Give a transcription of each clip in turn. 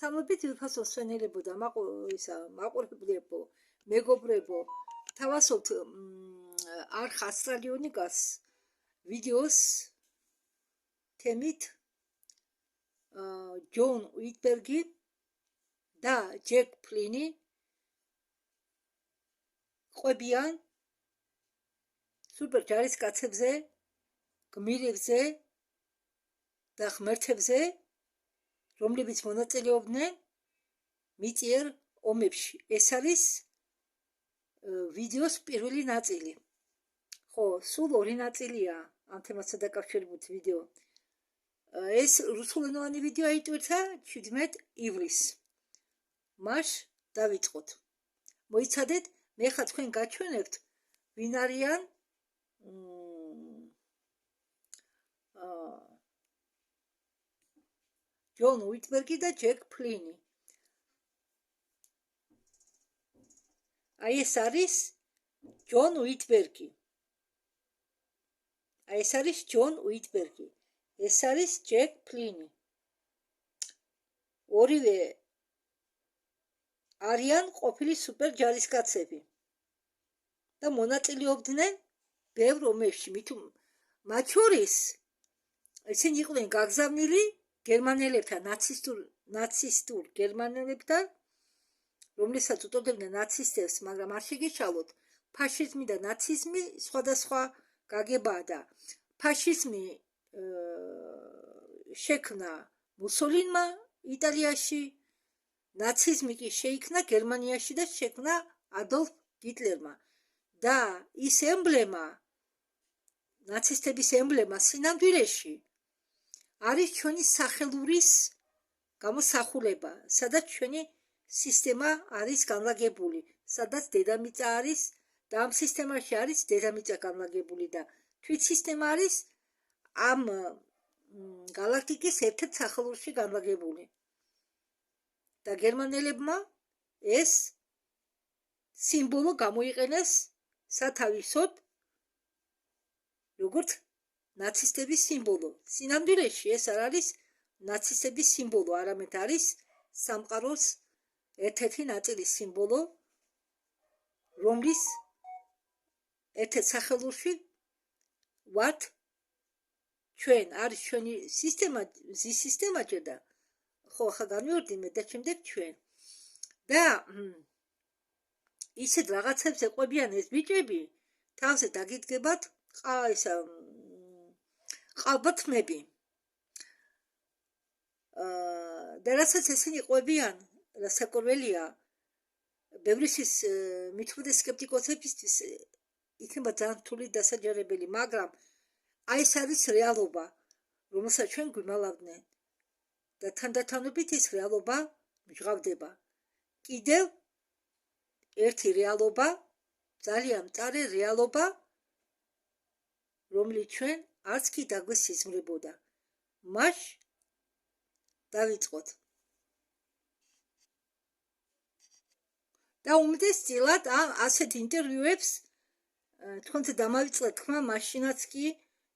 თანხმობით ვიფასო სვენელებო და მაყურებლებო, მეგობრებო, თავასოთ არხ ასტრალიონიკას ვიდეოს თემით ჯონ უიტბერგი და ჯეკ ფლინი ყვებიან სუპერ ჯარისკაცებზე, გმირებზე და ღმერთებზე, რომლებიც მონაწილეობდნენ მიწიერ ომებში. ეს არის ვიდეოს პირველი ნაწილი. ხო, სულ ორი ნაწილია ამ თემასთან დაკავშირებით ვიდეო. ეს რუსულენოვანი ვიდეო აიტვირთა 17 ივლისს. მას დავიწყოთ. მოიცადეთ, მე ხა თქვენ გაჩვენებთ ვინ არიან ჯონ უიტბერგი და ჯეკ ფლინი. აი ეს არის ჯონ უიტბერგი. ეს არის ჯონ უიტბერგი. ეს არის ჯეკ ფლინი. ორივე არიან ყოფილი სუპერ ჯარისკაცები და მონაწილეობდნენ ბევრ ომებში. მათ შორის ისინი იყვნენ გაგზავნილი გერმანელებთან, ნაცისტურ გერმანელებთან, რომლებსაც უწოდებდნენ ნაცისტებს, მაგრამ არ შეგეშალოთ, ფაშიზმი და ნაციზმი სხვადასხვა გაგებაა და ფაშიზმი შექმნა მუსოლინმა იტალიაში, ნაციზმი კი შეიქმნა გერმანიაში და შექმნა ადოლფ ჰიტლერმა. და ის ემბლემა, ნაცისტების ემბლემა სინამდვილეში არის ჩვენი სახელურის გამოსახულება, სადაც ჩვენი სისტემა არის განლაგებული, სადაც დედამიწა არის და ამ სისტემაში არის დედამიწა განლაგებული და თვით სისტემა არის ამ გალაქტიკის ერთ-ერთ სახელურში განლაგებული. და გერმანელებმა ეს სიმბოლო გამოიყენეს სათავისოდ როგორც ნაცისტების სიმბოლო. სინამდვილეში ეს არ არის ნაცისტების სიმბოლო, არამედ არის სამყაროს ერთ-ერთი ნაწილის სიმბოლო, რომლის ერთ-ერთ სახელურში ვართ ჩვენ, არის ჩვენი სისტემა, მზის სისტემაჭე და ხო, ახლა განვიორდი მე და შემდეგ ჩვენ. და ისეთ რაღაცებზე ყვებიან ეს ბიჭები, თავზე დაგიდგებათ ყალბათმები. და რასაც ესენი ყვებიან, საკურველია, ბევრისთვის მithude სკეპტიკოსებისთვის იქნება ძალიან რთული დასაჯარებელი, მაგრამ აი ეს არის რეალობა, რომელსაც ჩვენ გვიმალავდნენ და თანდათანობით ეს რეალობა მჟღავდება. კიდევ ერთი რეალობა, ძალიან მწარე რეალობა, რომელიც ჩვენ არც კი დაგვესიზმრებოდა. მას დავიწყოთ. და უმეტესწილად ასეთ ინტერვიუებს თქვენზე დამავიწყდა თქმა მაშინაც კი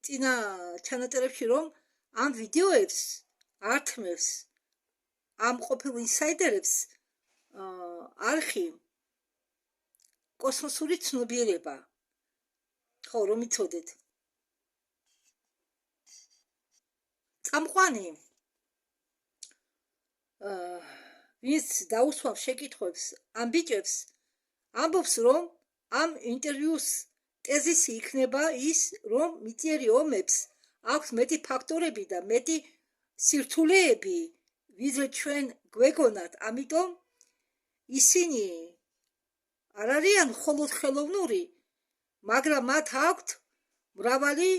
წინა ჩანაწერებში, რომ ამ ვიდეოებს ართმევს ამ ყოფილ ინსაიდერებს არხი კოსმოსური ცნობიერება. ხო, რომ იცოდეთ. წამყვანი ვინც დაუსვამს შეკითხვებს ამ ბიჭებს, ამბობს, რომ ამ ინტერვიუს ტეზისი იქნება ის, რომ მიწიერი ომებს აქვს მეტი ფაქტორები და მეტი სირთულეები, ვიდრე ჩვენ გვეგონათ, ამიტომ ისინი არ არიან მხოლოდ ხელოვნური, მაგრამ მათ აქვთ მრავალი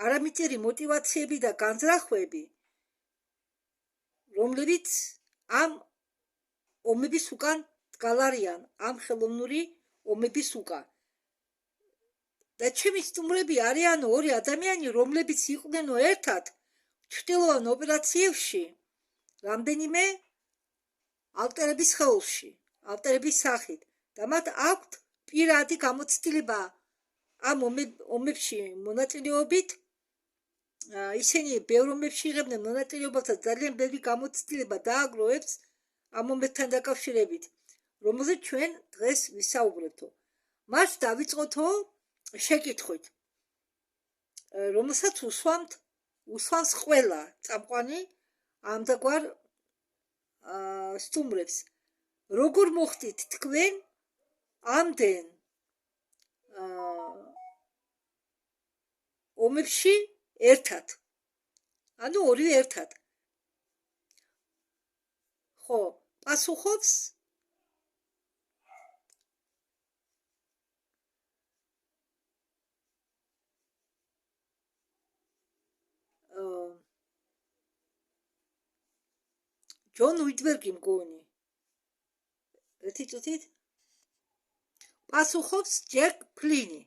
არამიწიერი მოტივაციები და განზრახვები, რომლებიც ამ ომების უკან დგალარიან, ამ ხელოვნური ომების უკან. და ჩემი სტუმრები არიან ორი ადამიანი, რომლებიც იყვნენ ერთად ჩრდილოვან ოპერაციებში, რამდენიმე ალტერების ხეულში, ალტერების სახით და მათ აქვთ პირადი გამოცდილება ამ ომებში მონაწილეობით ისინი ბევრ ომებში იღებდნენ მონაწილეობას და ძალიან ბევრი გამოცდილება დააგროვებს ამ ომებთან დაკავშირებით, რომელზეც ჩვენ დღეს ვისაუბრებთო. მას დავიწყოთო შეკითხვით, რომელსაც უსვამს ყველა წამყვანი ამდაგვარ სტუმრებს. როგორ მოხდით თქვენ ამდენ ომებში ერთად? ანუ ორივე ერთად. ხო, პასუხობს ჯონ უიტბერგი მგონი. ერთი წუთით. პასუხობს ჯეკ ფლინი.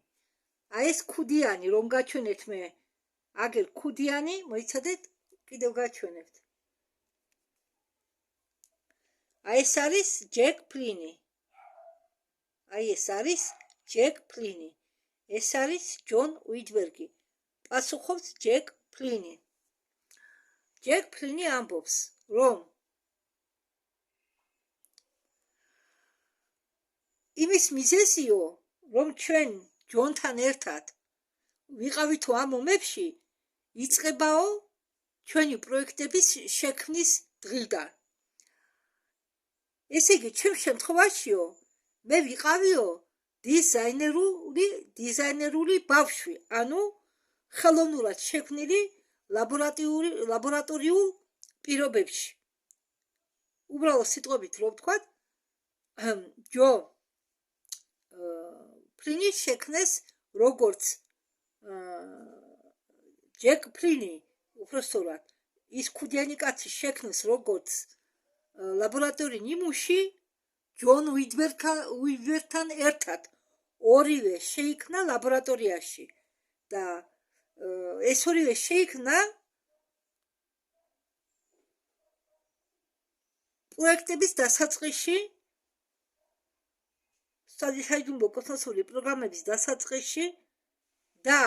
აი ეს ქუდიანი რომ გაჩვენეთ მე. აგერ ქუდიანი, მოიცადეთ, კიდევ გაჩვენებთ. აი ეს არის ჯეკ ფლინი. აი ეს არის ჯეკ ფლინი. ეს არის ჯონ უიტბერგი. პასუხობს ჯეკ ფლინი. ჯეკ ფლინი ამბობს, რომ იმის მიზეზიო, რომ ჩვენ ჯონთან ერთად ვიყავითო ამ ომებში, იწყებაო ჩვენი პროექტების შექმნის დღიდან. ესე იგი, ჩემ შემთხვევაშიო, მე ვიყავიო დიზაინერული ბავშვი, ანუ ხელოვნურად შექმნილი ლაბორატორიულ პირობებში. უბრალოდ სიტყვებით რო ვთქვათ, ჯო ფლინი შექმნეს როგორც ჯეკ ფლინი, უпростоრად, ის ქუდიანი კაცი შექმნეს როგორც ლაბორატორი ნიმუში, ჯონ უიტბერგთან ერთად ორივე შეიქმნა ლაბორატორიაში და ეს ორივე შეიქმნა პროექტების დასაწყისში, საიდუმლო კოსმოსური პროგრამების დასაწყისში და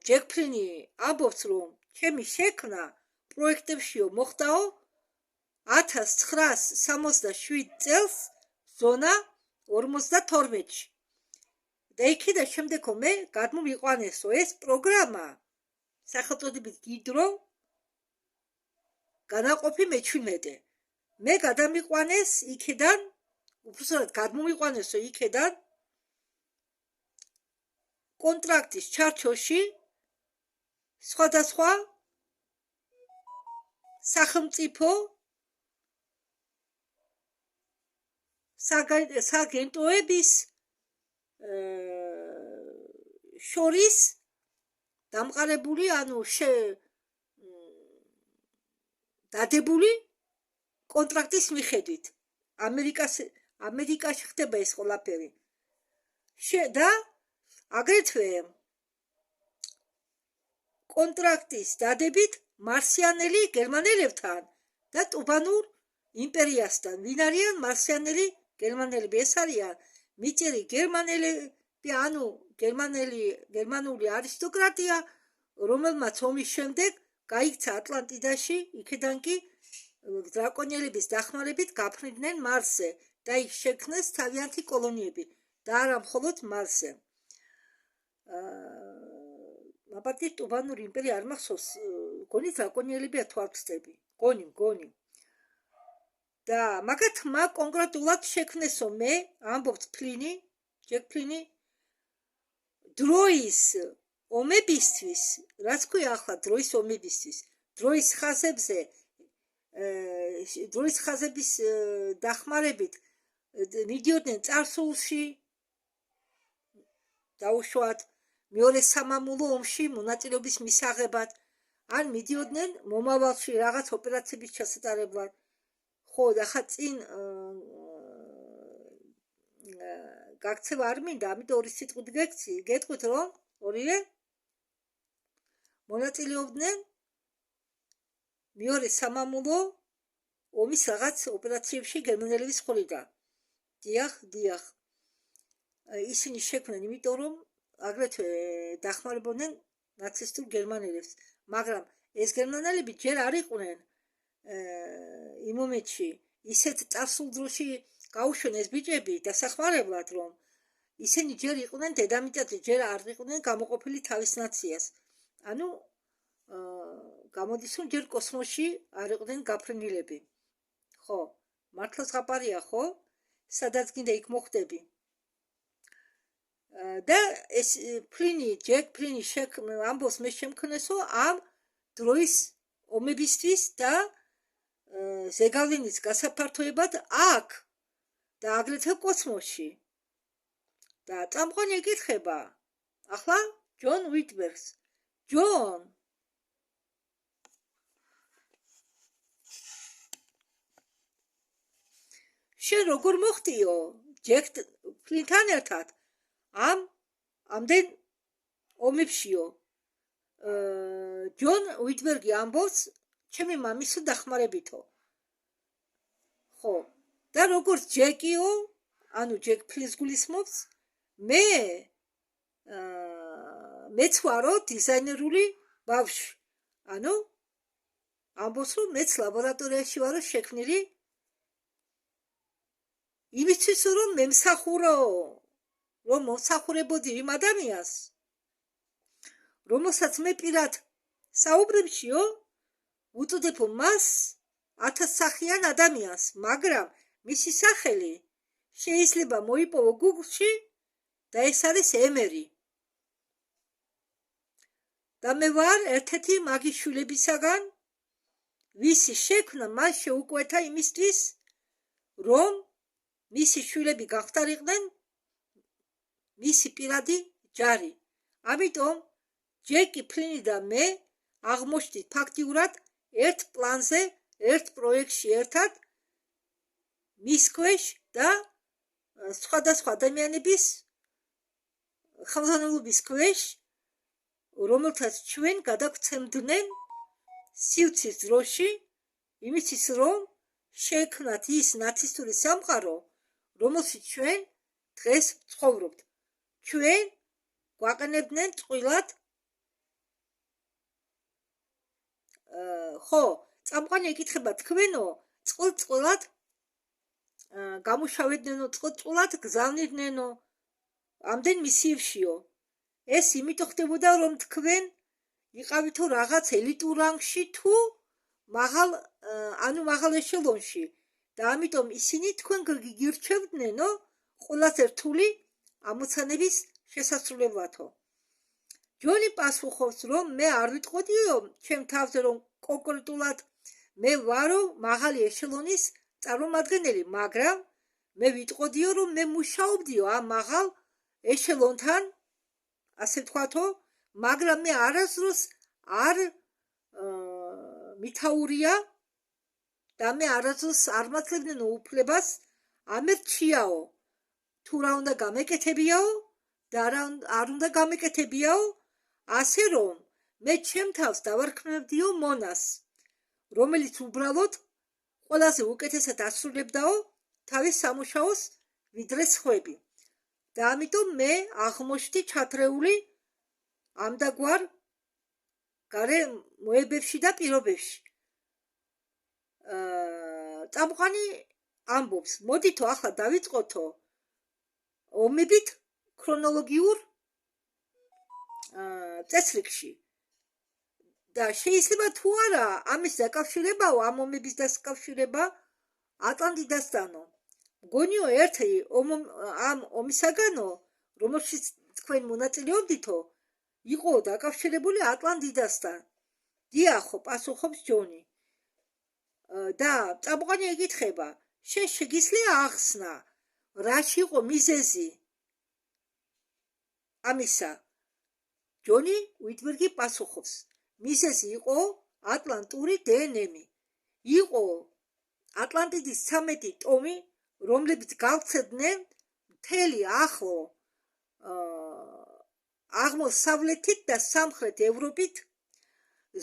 ჯეკ ფლინი ამბობს, რომ ჩემი შექმნა პროექტებშიო მოხდაო 1967 წელს ზონა 52-ში. და იქიდან შემდეგო მე გადმომიყვანესო ეს პროგრამა სახელწოდებით გიდრო განაყოფი მე-17. მე გადამიყვანეს იქიდან, უბრალოდ გადმომიყვანესო იქიდან კონტრაქტის ჩარჩოში სხვადასხვა სახელმწიფო სააგენტოების შორის დამყარებული, ანუ დადებული კონტრაქტის მიხედვით. ამერიკაში ხდება ეს ყველაფერი. და აგრეთვე კონტრაქტის დადებით მარსიანელი გერმანელებთან და ტუბანურ იმპერიასთან. ვინ არიან მარსიანელი გერმანელები? ეს არიან მიწირი გერმანელები, ანუ გერმანული არისტოკრატია, რომელმაც ომის შემდეგ გაიქცა ატლანტიდაში, იქიდან კი დრაკონიელების დახმარებით გაფრინდნენ მარსზე და იქ შექმნეს თავიანთი კოლონიები და არა მხოლოდ მარსზე. მაბატი ტუბანური იმპერია არ მახსოვს, გონი დრაკონიელებია თუ არ ვცდები. გონი. და მაგათმა კონკრეტულად შექმნესო მე, ამბობს ფლინი, ჯეკ ფლინი, დროის ომებისთვის, რაც ქვია ახლა დროის ომებისთვის, დროის ხაზების დახმარებით მიდიოდნენ წარსულში, დაუშვათ მეორე სამამულო ომში მონაწილეობის მისაღებად, ან მიდიოდნენ მომავალში რაღაც ოპერაციების ჩასატარებლად. ხო, და ხა წინ გაქცევა არ მინდა, ამიტომ ორი სიტყვით გეტყვით, რომ ორივე მონაწილეობდნენ მეორე სამამულო ომის რაღაც ოპერაციებში გერმანელების მხრიდან. დიახ. ისინი შექმნენ, იმიტომ რომ აგრეთვე დახმარებოდნენ ნაცისტურ გერმანელებს, მაგრამ ეს გერმანელები ჯერ არ იყვნენ იმ მომენტში ისეთ წარსულ დროში გაუშვენ ეს ბიჭები დასახმარებლად, რომ ისინი ჯერ იყვნენ დედამიწაზე, ჯერ არ იყვნენ გამოყოფილი თავის ნაციას. ანუ გამოდის რომ ჯერ კოსმოსში არ იყვნენ გაფრენილები. ხო, მართლა ზღაპარია, ხო? სადაც გინდა იქ მოხვდები. და ეს ჯეკ ფლინი ამბობს მე შემქმნესო ამ დროის ომებისთვის და ზეგავლენის გასაფართოებად აქ და აგრეთვე კოსმოსში. და წამყვანი ეკითხება ახლა ჯონ უიტბერგს. ჯონ, შენ როგორ მოხდიო ჯეკ ფლინთან ერთად ამდენ ომებშიო? ჯონ უიტბერგი ამბობს ჩემი მამისო დახმარებითო. ხო, და როგორც ჯეკიო, ანუ ჯეკ ფლინს გულისხმობს, მეც ვარო დიზაინერული ბავშვი. ანუ ამბობს რომ მეც ლაბორატორიაში ვარო შექმნილი იმისთვის რომ მემსახურო, რომ მომსახურებოდი იმ ადამიანს, რომელსაც მე პირად საუბრებშიო უწოდებ მას 1000-სახიან ადამიანს, მაგრამ მისი სახელი შეიძლება მოიპოვო Google-ში და ეს არის ემერი. და მე ვარ ერთ-ერთი მაგის შვილებისაგან, ვისი შექმნა მას შეუკვეთა იმისთვის, რომ მისი შვილები გახდარიყვნენ მისი პირადი ჯარი. ამიტომ ჯეკი ფლინი და მე აღმოჩნდით ფაქტიურად ერთ პლანზე, ერთ პროექტში ერთად, მის ქვეშ და სხვადასხვა ადამიანების ხელმძღვანელობის ქვეშ, რომელთაც ჩვენ გადაგცემდნენ სივრცის დროში, იმისთვის რომ შექმნათ ის ნაცისტური სამყარო, რომელშიც ჩვენ დღეს ცხოვრობთ. ჩვენ გვაყენებდნენ წყვილად, ხო, წამყვანი ეკითხება თქვენო, წყვილად გამუშავებდნენო, წყვილად გზავნიდნენ ამდენ მისიებშიო. ეს იმიტომ ხდებოდა, რომ თქვენ იყავითო რაღაც ელიტურ რანგში თუ მაღალ ეშელონში და ამიტომ ისინი თქვენ გირჩევდნენო ყველაზე რთული ამოცანების შესასრულებლათო. ჯონი პასუხობს, რომ მე არ ვიტყოდიო ჩემ თავზე, რომ კონკრეტულად მე ვარო მაღალი ეშელონის წარმომადგენელი, მაგრამ მე ვიტყოდიო, რომ მე მუშაობდიო ამ მაღალ ეშელონთან, ასე ვთქვათო, მაგრამ მე არასდროს არ მითაურია და მე არასდროს არ მაძლევდნენ უფლებას ამერჩიაო, თუ რა უნდა გამეკეთებიაო და არ უნდა გამეკეთებიაო, ასე რომ მე ჩემ თავს დავარქმევდიო მონას, რომელიც უბრალოდ ყველაზე უკეთესად ასრულებდაო თავის სამუშაოს ვიდრე სხვები. და ამიტომ მე აღმოჩნდი ჩათრეული ამდაგვარ გარე მოებებში და პირობებში. წამყვანი ამბობს, მოდითო ახლა დავიწყოთო ომებით ქრონოლოგიურ წესრიგში. და შეიძლება თუ არა ამის დაკავშირებაო, ამ ომების დაკავშირება ატლანტიდასთანო. მგონიო ერთი ამ ომისაგანო, რომელშიც თქვენ მონაწილეობდითო, იყო დაკავშირებული ატლანტიდასთან. დიახო, პასუხობს ჯონი. და წამყვანი ეკითხება, შენ შეგიძლია ახსნა, რაში იყო მიზეზი ამისა? ჯონი უიტბერგი პასუხობს, მიზეზი იყო ატლანტური დნმ. იყო ატლანტიდის 13 ტომი, რომლებიც გავცედნენ მთელი ახლო აღმოსავლეთით და სამხრეთ ევროპით,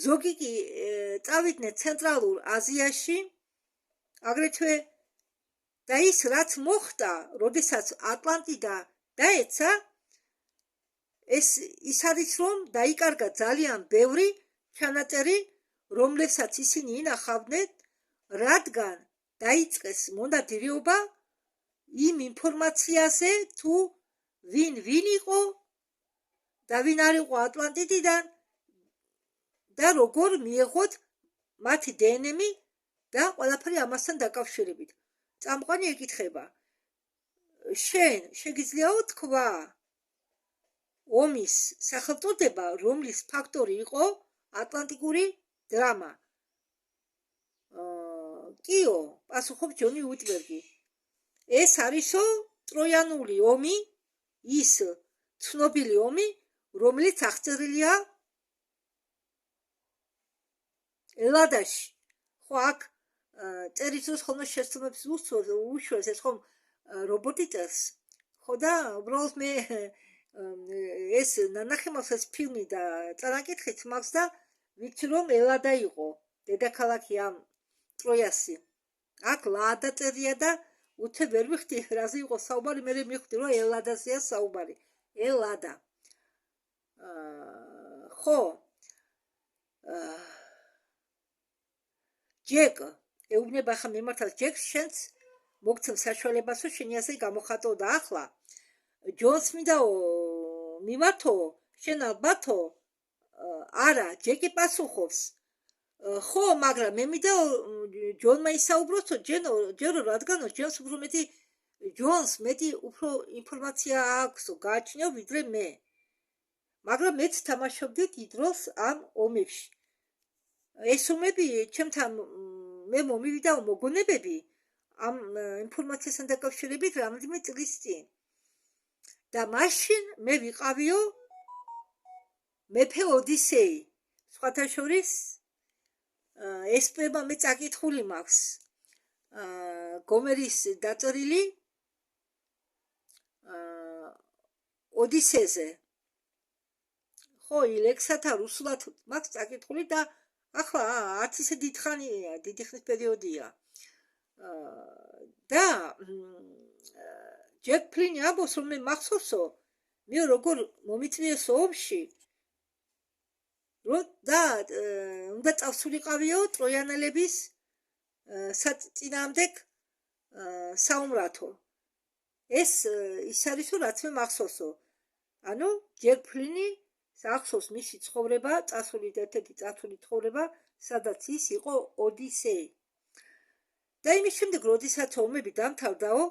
ზოგი კი წავიდნენ ცენტრალურ აზიაში, აგრეთვე და ის რაც მოხდა, როდესაც ატლანტიდა დაეცა, ის არის რომ დაიკარგა ძალიან ბევრი ჩანაწერი, რომლებსაც ისინი ინახავდნენ, რადგან დაიწყეს მონადირეობა იმ ინფორმაციაზე, თუ ვინ იყო და ვინ არ იყო ატლანტიდიდან და როგორ მიეღოთ მათი დნმ და ყველაფერი ამასთან დაკავშირებით. წამყვანი ეკითხება: შენ შეგიძლიაო თქვა ომის სახელწოდება, რომლის ფაქტორი იყო ატლანტიკური დრამა? კიო, პასუხობს ჯონი უიტბერგი. ეს არისო ტროიანული ომი, ის ცნობილი ომი, რომელიც აღწერილია ელადაში. ხო, აქ წერის დროს ხოლმე შეცდომებს უშველს, ეს ხომ რობოტი წერს. ხო და უბრალოდ მე ეს ნანახემავს ეს ფილმი და წარაკითხით მაგს და ვიცი რომ ელადა იყო დედაქალაქი ამ ტროიასი. აქ ლაადა წერია და უთე ვერ ვიხდი რაზე იყო საუბარი, მე მივხვდი რომ ელადაზეა საუბარი. ელადა. ხო. ჯეკ ეუბნება ხა მიმართავს ჯეკს, შენც მოგცემ საშუალებას რომ შენი ასე გამოხატო და ახლა ჯონს მინდაო მიმართო, შენ ალბათო არა, ჯეკი პასუხობს. ხო, მაგრამ მე მინდა ჯონმა ისაუბროს, ჯერო რადგანო ჯონს მეტი უფრო ინფორმაცია აქვს, გააჩნია ვიდრე მე. მაგრამ მეც თამაშობდი დიდ როლს ამ ომებში. ეს ომები ჩემთან მე მომივიდა მოგონებები ამ ინფორმაციასთან დაკავშირებით რამდენიმე წლის წინ. და მაშინ მე ვიყავიო მეფე ოდისეი. სხვათა შორის ესპება მე წაკითხული მაქვს გომერის დაწერილი ოდისეზე. ხო, ილექსათა რუსულად მაქვს წაკითხული და ახლა არც ისე დიდხანია, დიდი ხნის პერიოდია. და ჯეკ ფლინი ამბობს, რომ მე მახსოვსო, მე როგორ მომიწვიეს ომში, და უნდა წავსულიყავიო ტროიანელების საწინააღმდეგ საუმრათო. ეს ის არისო, რაც მე მახსოვსო. ანუ ჯეკ ფლინი ახსოვს მისი ცხოვრება, ერთ-ერთი წასული ცხოვრება, სადაც ის იყო ოდისეი. და იმის შემდეგ, როდესაც ომები დამთავრდაო,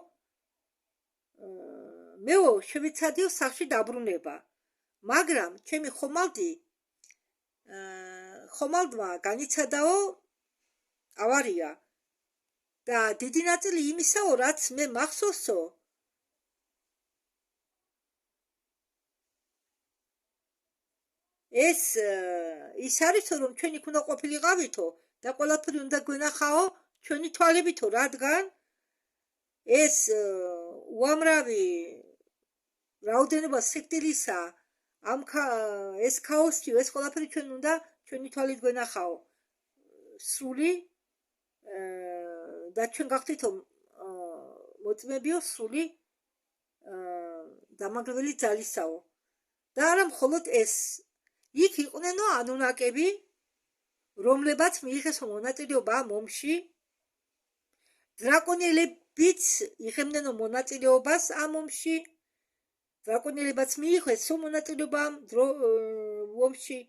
მეო შევეცადიო სახლში დაბრუნება. მაგრამ ჩემი ხომალდმა განიცადაო ავარია. და დიდი ნაწილი იმისაო, რაც მე მახსოვსო, ის არისო, რომ ჩვენ იქ უნდა ყოფილიყავითო და ყველაფერი უნდა გვენახაო ჩვენი თვალებითო, რადგან ეს უამრავი რაოდენობა სიკვდილისა, ეს ქაოსი, ეს ყველაფერი ჩვენ უნდა ჩვენი თვალით გვენახაო სრული და ჩვენ გახდითო მოწმებიო სრული დამაგრებელი ძალისაო. და არა მხოლოდ ეს, იქ იყვნენო ანუნაკები, რომლებაც მიიღეს მონაწილეობა ამ ომში, დრაკონელებიც იღებდნენ მონაწილეობას ამ ომში, დრაკონელებაც მიიღეს მონაწილეობა ამ ომში.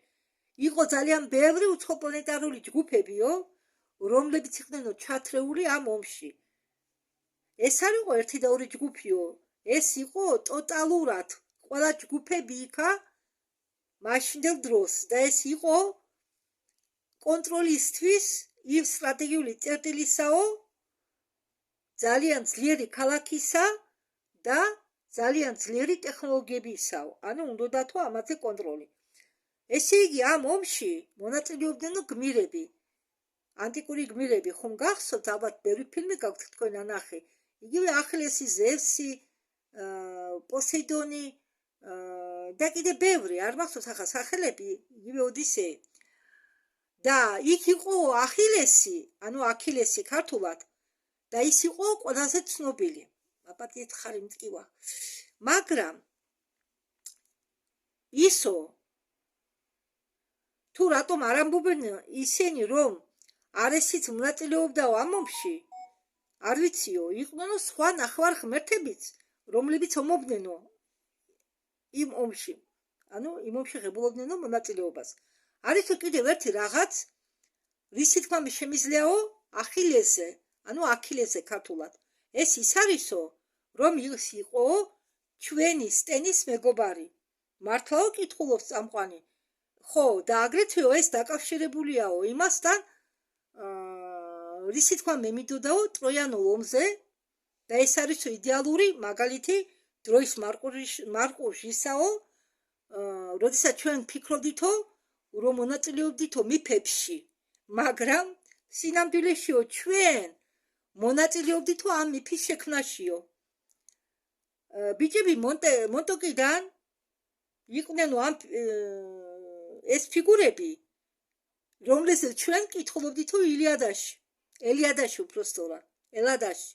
იყო ძალიან ბევრი უცხოპლანეტარული ჯგუფებიო, რომლებიც იყვნენ ჩათრეული ამ ომში. ეს არ იყო ერთი და ორი ჯგუფიო, ეს იყო ტოტალურად ყველა ჯგუფები იქა მაშინდელ დროს და ეს იყო კონტროლისთვის იმ სტრატეგიული წერტილისაო, ძალიან ძლიერი ქალაქისა და ძალიან ძლიერი ტექნოლოგიებისაო. ანუ უნდათო ამაზე კონტროლი. ესე იგი ამ ომში მონაწილეობდნენ გმირები, ანტიკური გმირები. ხომ გახსოვთ, ალბათ ბევრი ფილმი გაქვთ თქვენ ნანახი. იგივე ახილესი, ზევსი, პოსეიდონი და კიდე ბევრი, არ მახსოვს ახლა სახელები, იგივე ოდისეი. და იქ იყო ახილესი, ანუ აქილესი ქართულად, და ის იყო ყველაზე ცნობილი. აპატიეთ ხარი მტკივა. მაგრამ ისო თუ რატომ არ ამბობენ ისინი რომ არესიც მონაწილეობდაო ამ ომში არ ვიციო იყვნენ სხვა ნახევარ ღმერთებიც რომლებიც ომობდნენო იმ ომში ანუ იმ ომში ღებულობდნენო მონაწილეობას არისო კიდევ ერთი რაღაც რის თქმა შემიძლიაო ახილესზე ანუ აქილესზე ქართულად ეს ის არისო რომ ის იყო ჩვენი სტენის მეგობარი მართლაო კითხულობს წამყვანი ხო და აგრეთვე ეს დაკავშირებულია იმასთან რის თქმა მემიდოდაო ტროიანულ ომზე და ეს არის იდეალური მაგალითი დროის მარკურშისაო როდესაც ჩვენ ფიქრობდითო რომ მონაწილეობდითო მიფებში მაგრამ სინამდვილეშიო ჩვენ მონაწილეობდითო ამ მიფის შექმნაშიო ბიჭები მონტოკიდან იყვნენ ამ ეს ფიგურები რომლესაც ჩვენ კითხულობდითო ელიადაში უბრალოდ ელადაში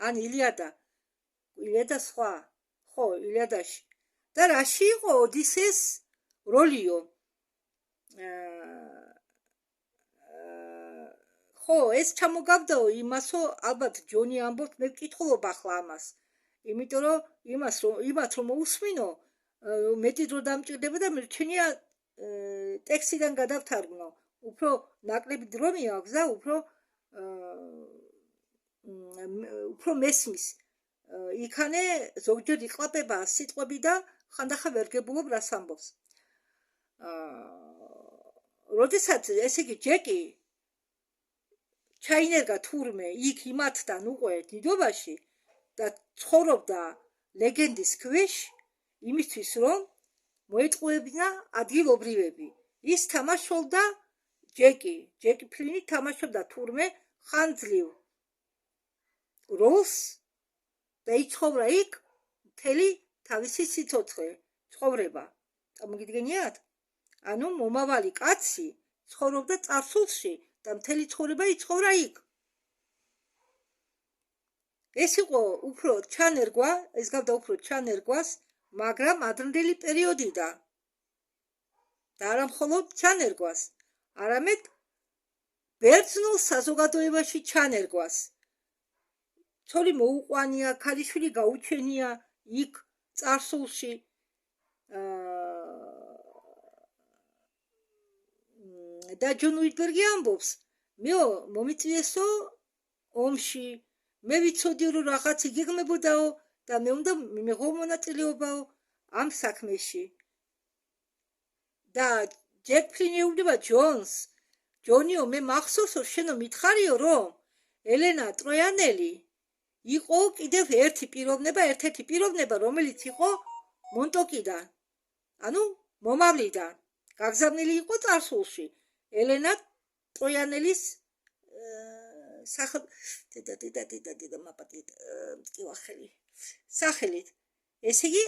ან ილიადა სხვა ხო ილიადაში და რაში იყო ოდისეს როლიო ხო ეს ჩამოგავდაო იმასო ალბათ ჯონი ამბობთ მე ვკითხულობ ახლა ამას იმიტომ რომ იმათ რომ მოусმინო მეტი დრო დამჭირდება და მერჩენია ტექსტიდან გადავთარგმნო უფრო ნაკლები დრო მიაქვს და უფრო მესმის იქანე ზოგჯერ იყვება სიტყვები და ხანდახან ვერ გებულობ რას ამბობს როდესაც ესე იგი ჯეკი ჩაინერგა თურმე იქ იმათთან უკვე დიდობაში და ცხოვრობდა ლეგენდის ქვეშ იმისთვის რომ მოეწყუებინა ადგილობრივები ის თამაშობდა ჯეკი ფლინი თამაშობდა თურმე ხანძლივ როლს და იცხოვრა იქ მთელი თავისი სიცოცხლე ცხოვრება წარმოგიდგენიათ ანუ მომავალი კაცი ცხოვრობდა წარსულში და მთელი ცხოვრება იცხოვრა იქ ეს იყო უფრო ჩანერგვა ეს გავდა უფრო ჩანერგვას მაგრამ ადრინდელი პერიოდიდან და არა მხოლოდ ჩანერგვას არამედ ბერძნულ საზოგადოებაში ჩანერგვას ცოლი მოუყვანია ქალიშვილი გაუჩენია იქ წარსულში და ჯონ უიტბერგი ამბობს მე მომიწვიესო ომში მე ვიცოდი რომ რაღაც იგეგმებოდაო და მე უნდა მიღო მონაწილეობაო ამ საქმეში და ჯეკ ფლინი ეუბნება ჯონს ჯონიო მე მახსოვსო შენო მითხარიო რომ ელენა ტროიანელი იყო კიდევ ერთ-ერთი პიროვნება რომელიც იყო მონტოკიდან ანუ მომავლიდან გაგზავნილი იყო წარსულში ელენა ტროიანელის სახელით ესე იგი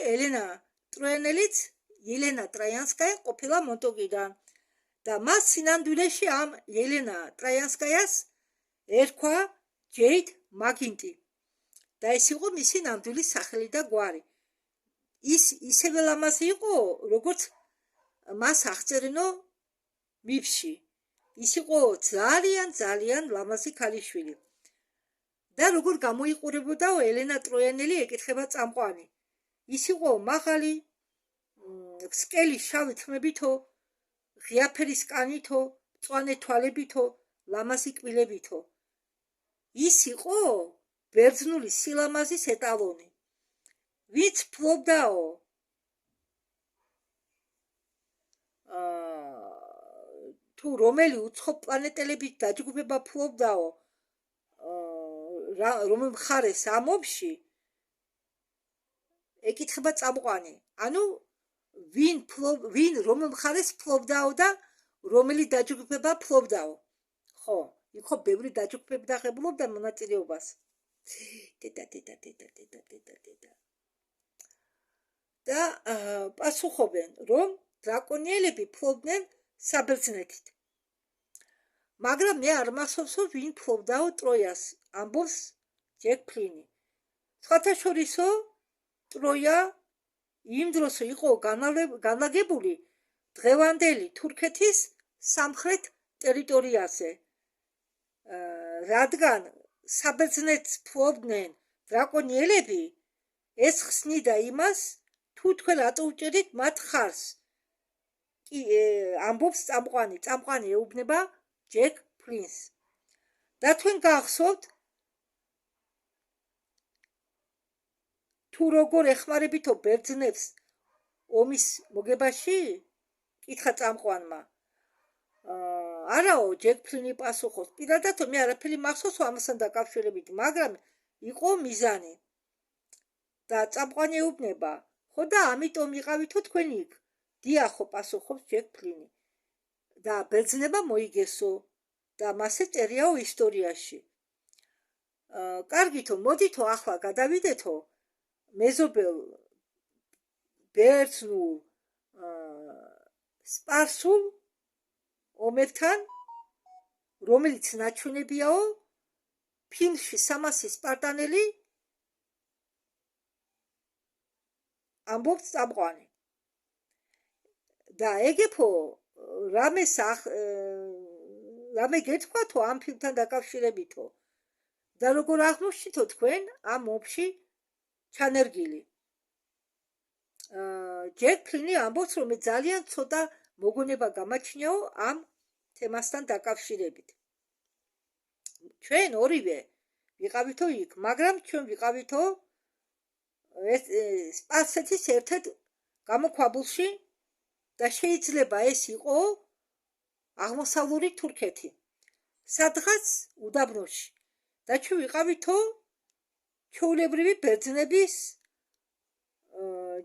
ელენა ტროიანსკაია ყოფილა მონტოკიდან და მას სინამდვილეში ამ ელენა ტროიანსკაიას ერქვა ჯეიდ მაგინტი და ეს იყო მისი ნამდვილი სახელი და გვარი ის ისევე ლამაზი იყო როგორც მას აღწერენო მიფში ის იყო ძალიან ლამაზი ქალიშვილი და როგორ გამოიყურებოდაო ელენა ტროიანელი ეკითხება წამყვანი ის იყო მაღალი სკელი შავი თმებითო ღიაფერის კანითო მწვანე თვალებითო ლამაზი კბილებითო ის იყო ბერძნული სილამაზის ეტალონი ვიც ფლობდაო თუ რომელი უცხო პლანეტელებით დაჯგუფება ფლობდაო რომ მხარეს ამ ომში ეკითხება წამყვანი ანუ ვინ რომ მხარეს ფლობდაო და რომელი დაჯგუფება ფლობდაო ხო იქო ბევრი დაჯგუფება დაღებულობდა მონაწილეობას და პასუხობენ რომ დრაკონიელები ფლობდნენ საბერძნეთით მაგრამ მე არ მახსოვსო ვინ ფლობდაო ტროიას ამბობს ჯეკ ფლინი სხვათა შორისო ტროია იმ დროს იყო განლაგებული დღევანდელი თურქეთის სამხრეთ ტერიტორიაზე, რადგან საბერძნეთს ფლობდნენ დრაკონიელები, ეს ხსნიდა იმას, თუ თქვენ რატო უჭერით მათ ხარს. კი ამბობს წამყვანი ეუბნება ჯეკ ფლინს. და თქვენ გახსოვთ თუ როგორ ეხმარებითო ბერძნებს ომის მოგებაში? კითხა წამყვანმა. არაო, ჯეკ ფლინი პასუხობს, პირადად მე არაფერი მახსოვს ამასთან დაკავშირებით, მაგრამ იყო მიზანი. და წამყვანი ეუბნება, ხო და ამიტომ იყავითო თქვენ იქ? დიახო, პასუხობს ჯეკ ფლინი. და ბერძნებმა მოიგესო და მასე წერიაო ისტორიაში. კარგითო, მოდითო ახლა გადავიდეთო მეზობელ ბერძნულ სპარსულ ომებთან, რომელიც ნაჩვენებიაო ფილმში 300 სპარტანელი, ამბობს წამყვანი. და ეგეფო რამე გეთქვათო ამ ფილმთან დაკავშირებითო და როგორ აღმოჩნდითო თქვენ ამ ომში ჩანერგილი. ჯეკ ფლინი ამბობს, რომ ძალიან ცოტა მოგონება გამაჩნიაო ამ თემასთან დაკავშირებით. ჩვენ ორივე ვიყავითო იქ, მაგრამ ჩვენ ვიყავითო სპარსეთის ერთ-ერთ გამოქვაბულში და შეიძლება ეს იყო აღმოსავლური თურქეთი, სადღაც უდაბნოში. და ჩვენ ვიყავითო ჩვეულებრივი ბერძნების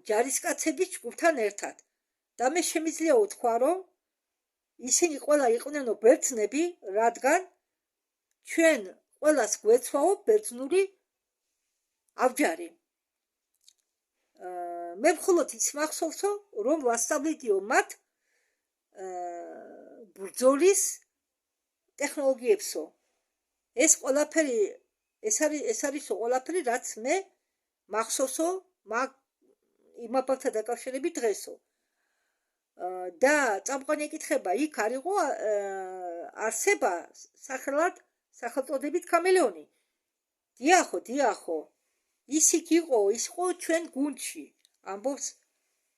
ჯარისკაცების ჯგუფთან ერთად. და მე შემიძლია ვთქვა, რომ ისინი ყველა იყვნენ ბერძნები, რადგან ჩვენ ყველას გვეცვაო ბერძნული ავჯარი. მე მხოლოდ ის მახსოვსო, რომ ვასწავლიდიო მათ ბრძოლის ტექნოლოგიებსო. ეს ყველაფერი ეს არისო ყველაფერი, რაც მე მახსოვსო იმაბავთან დაკავშირებით დღესო. და წამყვანი ეკითხება, იქ არ იყო არსება სახელად სახელწოდებით კამელეონი? დიახო, ის იქ იყო, ის იყო ჩვენ გუნდში, ამბობს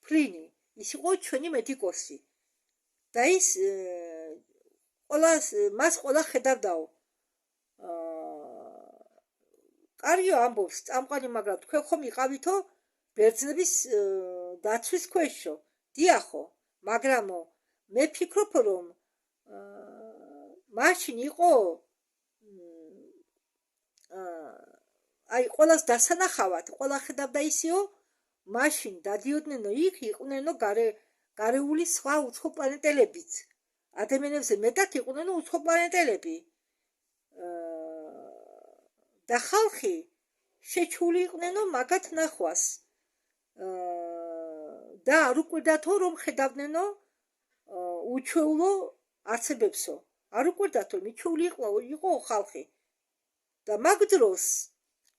ფლინი, ის იყო ჩვენი მედიკოსი. და ის მას ყველა ხედავდაო. კარგიო, ამბობს წამყვანი, მაგრამ თქვენ ხომ იყავითო ბერძნების დაცვის ქვეშო? დიახო, მაგრამ მე ფიქრობ, რომ მაშინ იყო აი ყველას დასანახავად, ყველა ხედავდა ისეო, მაშინ დადიოდნენ იქ, იყვნენ გარეული სხვა უცხო პლანეტელებიც. ადამიანებზე მეტად იყვნენ უცხო პლანეტელები. და ხალხი შეჩული იყვნენ მაგათ ნახვას. და არ უკვირდათო, რომ ხედავდნენო უჩვეულო არსებებსო. არ უკვირდათ, რომ მიჩვეული იყო ხალხი. და მაგ დროს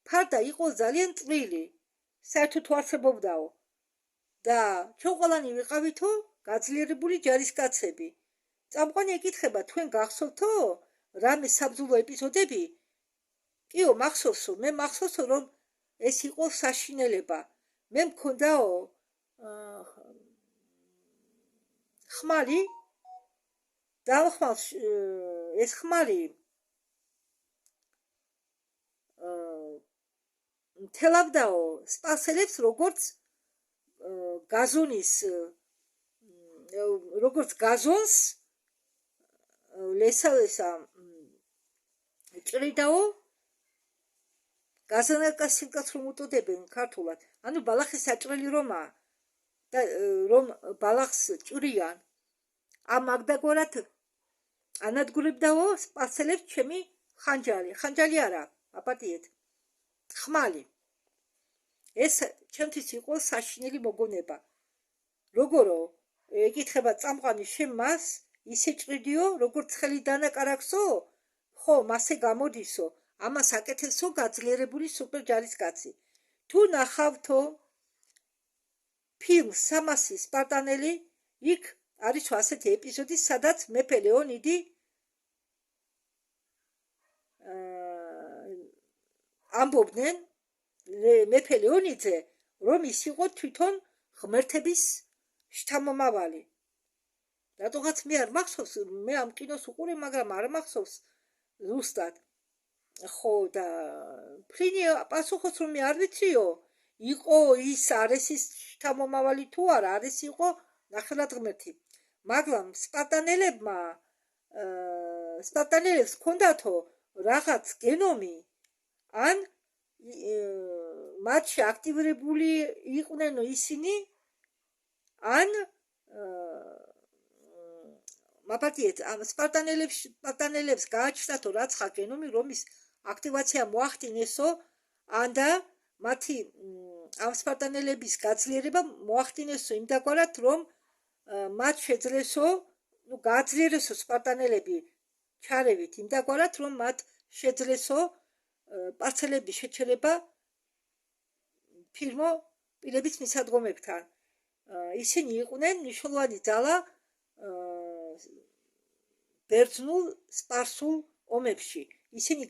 ფარდა იყო ძალიან წვრილი, საერთოდ არსებობდაო. და ჩვენ ყველანი ვიყავითო გაძლიერებული ჯარისკაცები. წამყვანი ეკითხება, თქვენ გახსოვთო რამე საბრძოლო ეპიზოდები? კიო, მახსოვსო, მე მახსოვსო, რომ ეს იყო საშინელება. მე მქონდაო ხმალი და ეს ხმალი თელავდაო სპარსელებს როგორც გაზონს ლესალესა ჭრიდაო გაზანაკასილკაც რომ უტოდებენ ქართულად. ანუ ბალახის საჭრელი რომა და რომ ბალახს ჭრიან. ამ მაგდაგვარად ანადგურებდაო სპარსელებს ჩემი ხანჯალი არა, აპატიეთ. ხმალი. ეს ჩემთვის იყო საშინელი მოგონება. როგორო ეკითხება წამყვანი, შენ მას ისე ჭრიდიო, როგორც ხელი დანაკარაქსო? ხო, მასე გამოდისო, ამას აკეთესო გაძლიერებული სუპერ ჯარისკაცი. თუ ნახავთო ფილმ სამასის სპარტანელი იქ არის ასეთი ეპიზოდი, სადაც მეფე ლეონიდი ამბობდნენ მეფე ლეონიდზე, რომ ის იყო თვითონ ღმერთების შთამომავალი. რატოღაც მე არ მახსოვს, მე ამ კინოს უყურე, მაგრამ არ მახსოვს ზუსტად. ხო და ფლინი პასუხობს, რომ მე არ ვიციო, იყო ის არესის შთამომავალი თუ არა, არის იყო ნახევრად ღმერთი. მაგრამ სპარტანელებს ჰქონდათო რაღაც გენომი, ან მათში აქტივირებული იყვნენ ისინი, ან მაპატიეთ ამ სპარტანელებს გააჩნდათო რაცხა გენომი, რომის აქტივაცია მოახდინესო, ან და მათი ამ სპარტანელების გაძლიერება მოახდინესო იმდაგვარად, რომ მათ შეძლესო, გააძლიერესო სპარტანელები ჩარევით იმდაგვარად, რომ მათ შეძლესო პარცელების შეჩერება ფირმო პირების მისადგომებთან. ისინი იყვნენ მნიშვნელოვანი ძალა ბერძნულ სპარსულ ომებში. ისინი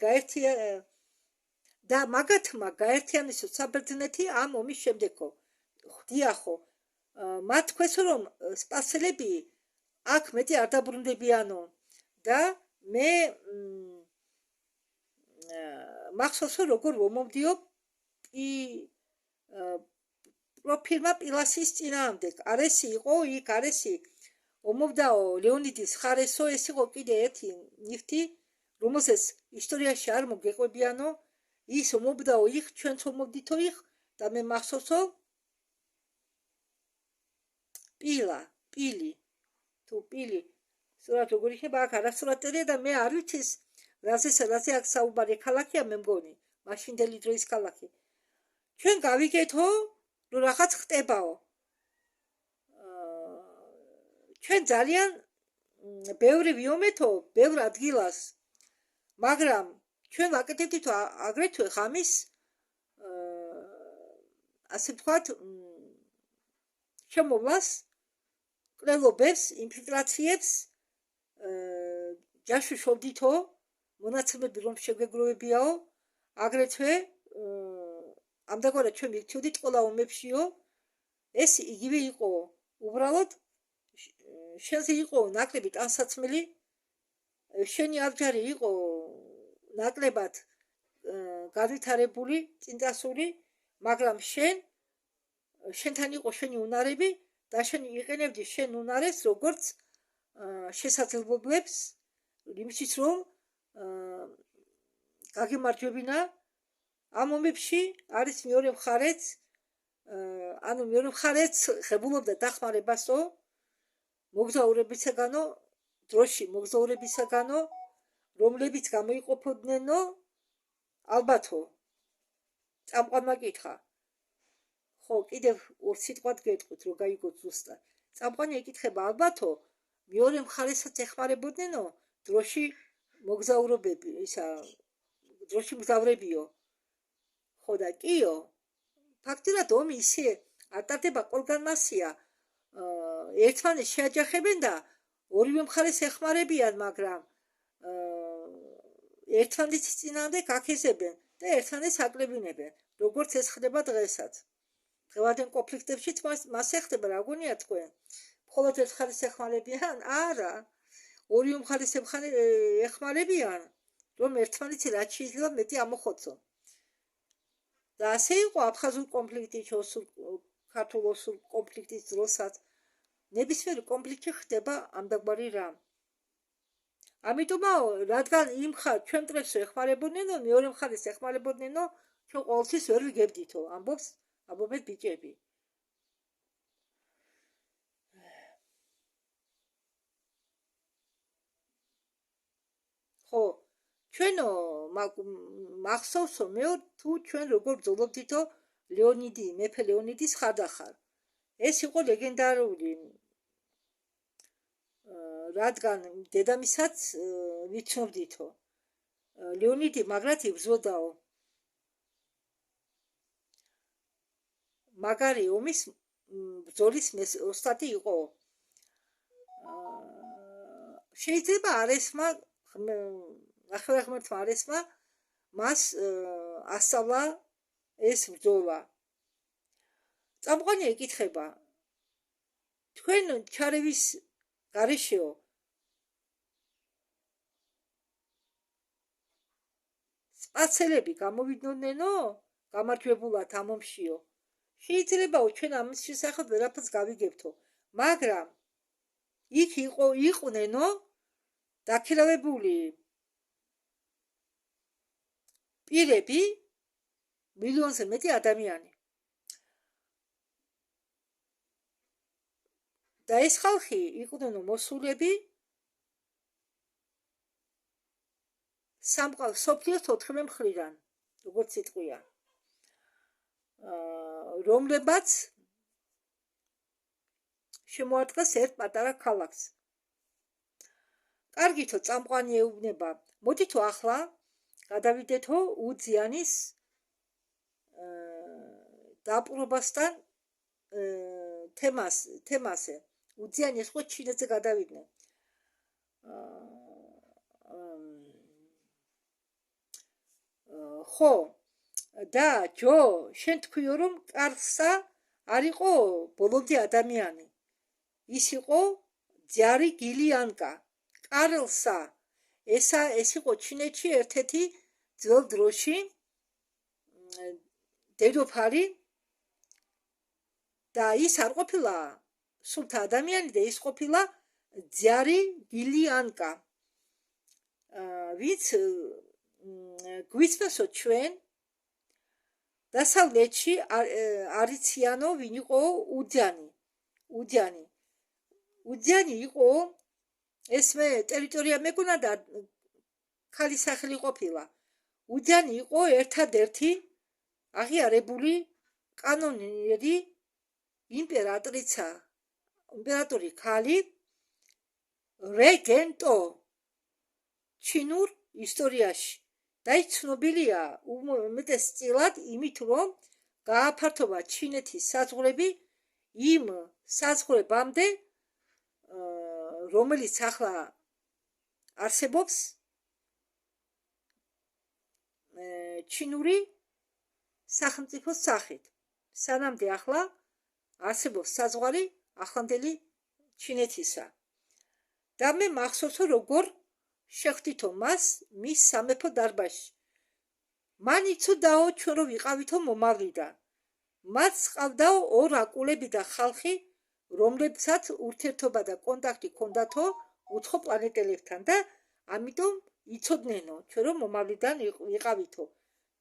და მაგათმა გაერთიანესო საბერძნეთი ამ ომის შემდეგო. ხვდიახო, მათ თქვესო, რომ სპარსელები აქ მეტი არ დაბრუნდებიანო და მე მახსოვს, როგორ მომდიო პროფილმა პილასის წინააღმდეგ. არესი იყო იქ, არესი ომობდაო ლეონიდის ხარესო, ეს იყო კიდე ერთი ნივთი, რომელზეც ისტორიაში არ მოგეყვებიანო, ის ომობდაო იქ, ჩვენც ომობდითო იქ და მე მახსოვსო პილი, თუ პილი, სწორად როგორ იქნება აქ არასწორად წერია და მე არ ვიცის, რაზე აქ საუბარი ქალაქია, მე მგონი, მაშინდელი დროის ქალაქი. ჩვენ გავიგეთო, რომ რაღაც ხტებაო. ჩვენ ძალიან ბევრი ვიომეთო, ბევრ ადგილას, მაგრამ ჩვენ ვაკეთებდითო აგრეთვე ღამის, ასე ვთქვათ, შემოვლას, კვლელობებს, ინფილტრაციებს, ჯაშუს შევდითო, მონაცემები რომ შეგვეგროვებიაო, აგრეთვე ამდაგვარად ჩვენ მივცოდით ყველა ომებშიო, ეს იგივე იყო, უბრალოდ შენზე იყო ნაკლები ტანსაცმელი, შენი აბჯარი იყო ნაკლებად განვითარებული, წინწასული, მაგრამ შენთან იყო შენი უნარები და შენ იყენებდი შენ უნარებს როგორც შესაძლებლობებს იმისთვის, რომ გაგემარჯვებინა ამ ომებში. არის მეორე მხარეც, ანუ მეორე მხარეც ღებულობდა დახმარებასო, მოგზაურებისაგანო, დროში მოგზაურებისაგანო, რომლებიც გამოიყოფოდნენ, ალბათო, წამყვანმა კითხა. ხო, კიდევ ორ სიტყვად გეტყვით, რომ გაიგოთ ზუსტად. წამყვანი ეკითხება, ალბათო, მეორე მხარესაც ეხმარებოდნენ, დროში მოგზაურობები, დროში მგზავრებიო. ხო და კიო, ფაქტურად ომი ისე არ ტარდება ყველგან მასია. ერთმანეთს შეაჯახებენ და ორივე მხარეს ეხმარებიან, მაგრამ ერთმანეთის წინააღმდეგ აქეზებენ და ერთმანეთს აკლებინებენ, როგორც ეს ხდება დღესაც. დღევანდელ კონფლიქტებში მას ეხდება, რა გონია თქვენ? მხოლოდ ერთ მხარეს ეხმარებიან? არა, ორივე მხარეს ეხმარებიან, რომ ერთმანეთი რაც შეიძლება მეტი ამოხოცონ. და ასე იყო აფხაზურ კონფლიქტის, ქართულ-ოსურ კონფლიქტის დროსაც. ნებისმიერ კონფლიქტში ხდება ამდაგვარი რამ. ამიტომაო, რადგან იმ ჩვენ მტრებს ეხმარებოდნენ, მეორე მხარეს ეხმარებოდნენ, ჩვენ ყოველთვის ვერ ვიგებდითო, ამბობენ ბიჭები. ხო, ჩვენო მახსოვსო მე თუ ჩვენ როგორ ბრძოლობდითო მეფე ლეონიდის ხარდახარ. ეს იყო ლეგენდარული, რადგან დედამისაც ვიცნობდითო. ლეონიდი მაგრად იბრძოდაო. მაგარი ომის ბრძოლის ოსტატი იყო. შეიძლება არესმა ნახევარღმერთმა არესმა მას ასწავლა ეს ბრძოლა. წამყვანი ეკითხება, თქვენ ჩარევის გარეშეო სპაცელები გამოვიდნოდნენო გამარჯვებულად ამ ომშიო. შეიძლებაო ჩვენ ამის შესახებ ვერაფერს გავიგებთო, მაგრამ იქ იყვნენო დაქირავებული პირები, მილიონზე მეტი ადამიანი. და ეს ხალხი იყვნენ მოსულები სოფლიოს 4 მხრიდან, როგორც იტყვია, რომლებაც შემოარტყეს ერთ პატარა ქალაქს. კარგითო, წამყვანი ეუბნება, მოდითო ახლა გადავიდეთო უძიანის დაპყრობასთან თემაზე. უძიანი ეს ხო ჩინეთზე გადავიდნენ. ხო და ჯო შენ თქვიო რომ კარლსა არ იყო ბოლომდე ადამიანი. ის იყო ძარი გილიანკა. კარლსა ეს იყო ჩინეთში ერთ-ერთი ძველ დროში დედოფალი და ის არ ყოფილა სულთა ადამიანი და ის ყოფილა ძარი გილიანკა. ვინც გვიცნოსო ჩვენ დასავლეთში არიციანო ვინ იყო უძიანი იყო ეს მე ტერიტორია მეკონა და ქალის სახელი ყოფილა. უძიანი იყო ერთადერთი აღიარებული კანონიერი იმპერატორი ქალი რეგენტო ჩინურ ისტორიაში. და ის ცნობილია უმეტესწილად იმით, რომ გააფართოვა ჩინეთის საზღვრები იმ საზღვრებამდე, რომელიც ახლა არსებობს ჩინური სახელმწიფოს სახით. სანამდე ახლა არსებობს საზღვარი ახლანდელი ჩინეთისა. და მე მახსოვსო როგორ შეხვდითო მას მის სამეფო დარბაზში. მან იცოდაო ჩვენ რომ ვიყავითო მომავლიდან. მათ ყავდაო ორ აკულები და ხალხი, რომლებსაც ურთიერთობა და კონტაქტი ჰქონდათო უცხო პლანეტელებთან და ამიტომ იცოდნენ ჩვენ რომ მომავლიდან ვიყავითო.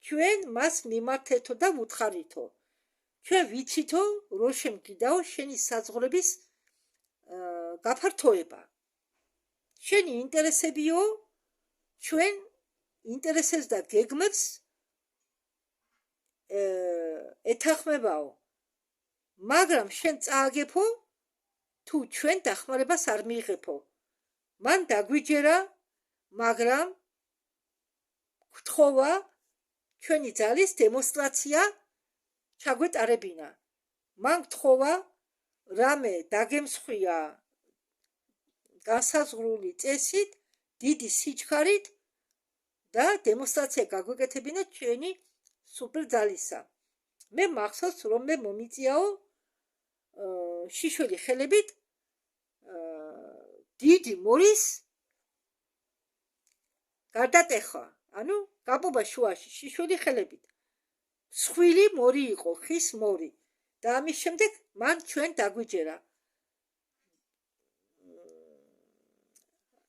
ჩვენ მას მიმართეთო და ვუთხარითო. ჩვენ ვიცითო რომ შემდგიდაო შენი საზღვრების გაფართოება. შენი ინტერესებიო ჩვენ ინტერესებს და გეგმებს ეთანხმებაო. მაგრამ შენ წააგებო თუ ჩვენ დახმარებას არ მიიღებო. მან დაგვიჯერა, მაგრამ გთხოვა ჩვენი ძალის დემონსტრაცია ჩაგვეტარებინა. მან გთხოვა რამე დაგემსხვია განსაზღვრული წესით, დიდი სიჩქარით და დემონსტრაცია გაგვეკეთებინა ჩვენი სუპერძალისა. მე მახსოვს რომ მე მომიწიაო შიშველი ხელებით დიდი მორის გარდატეხა, ანუ გაბობა შუაში შიშველი ხელებით. მსხვილი მორი იყო, ხის მორი და ამის შემდეგ მან ჩვენ დაგვიჯერა.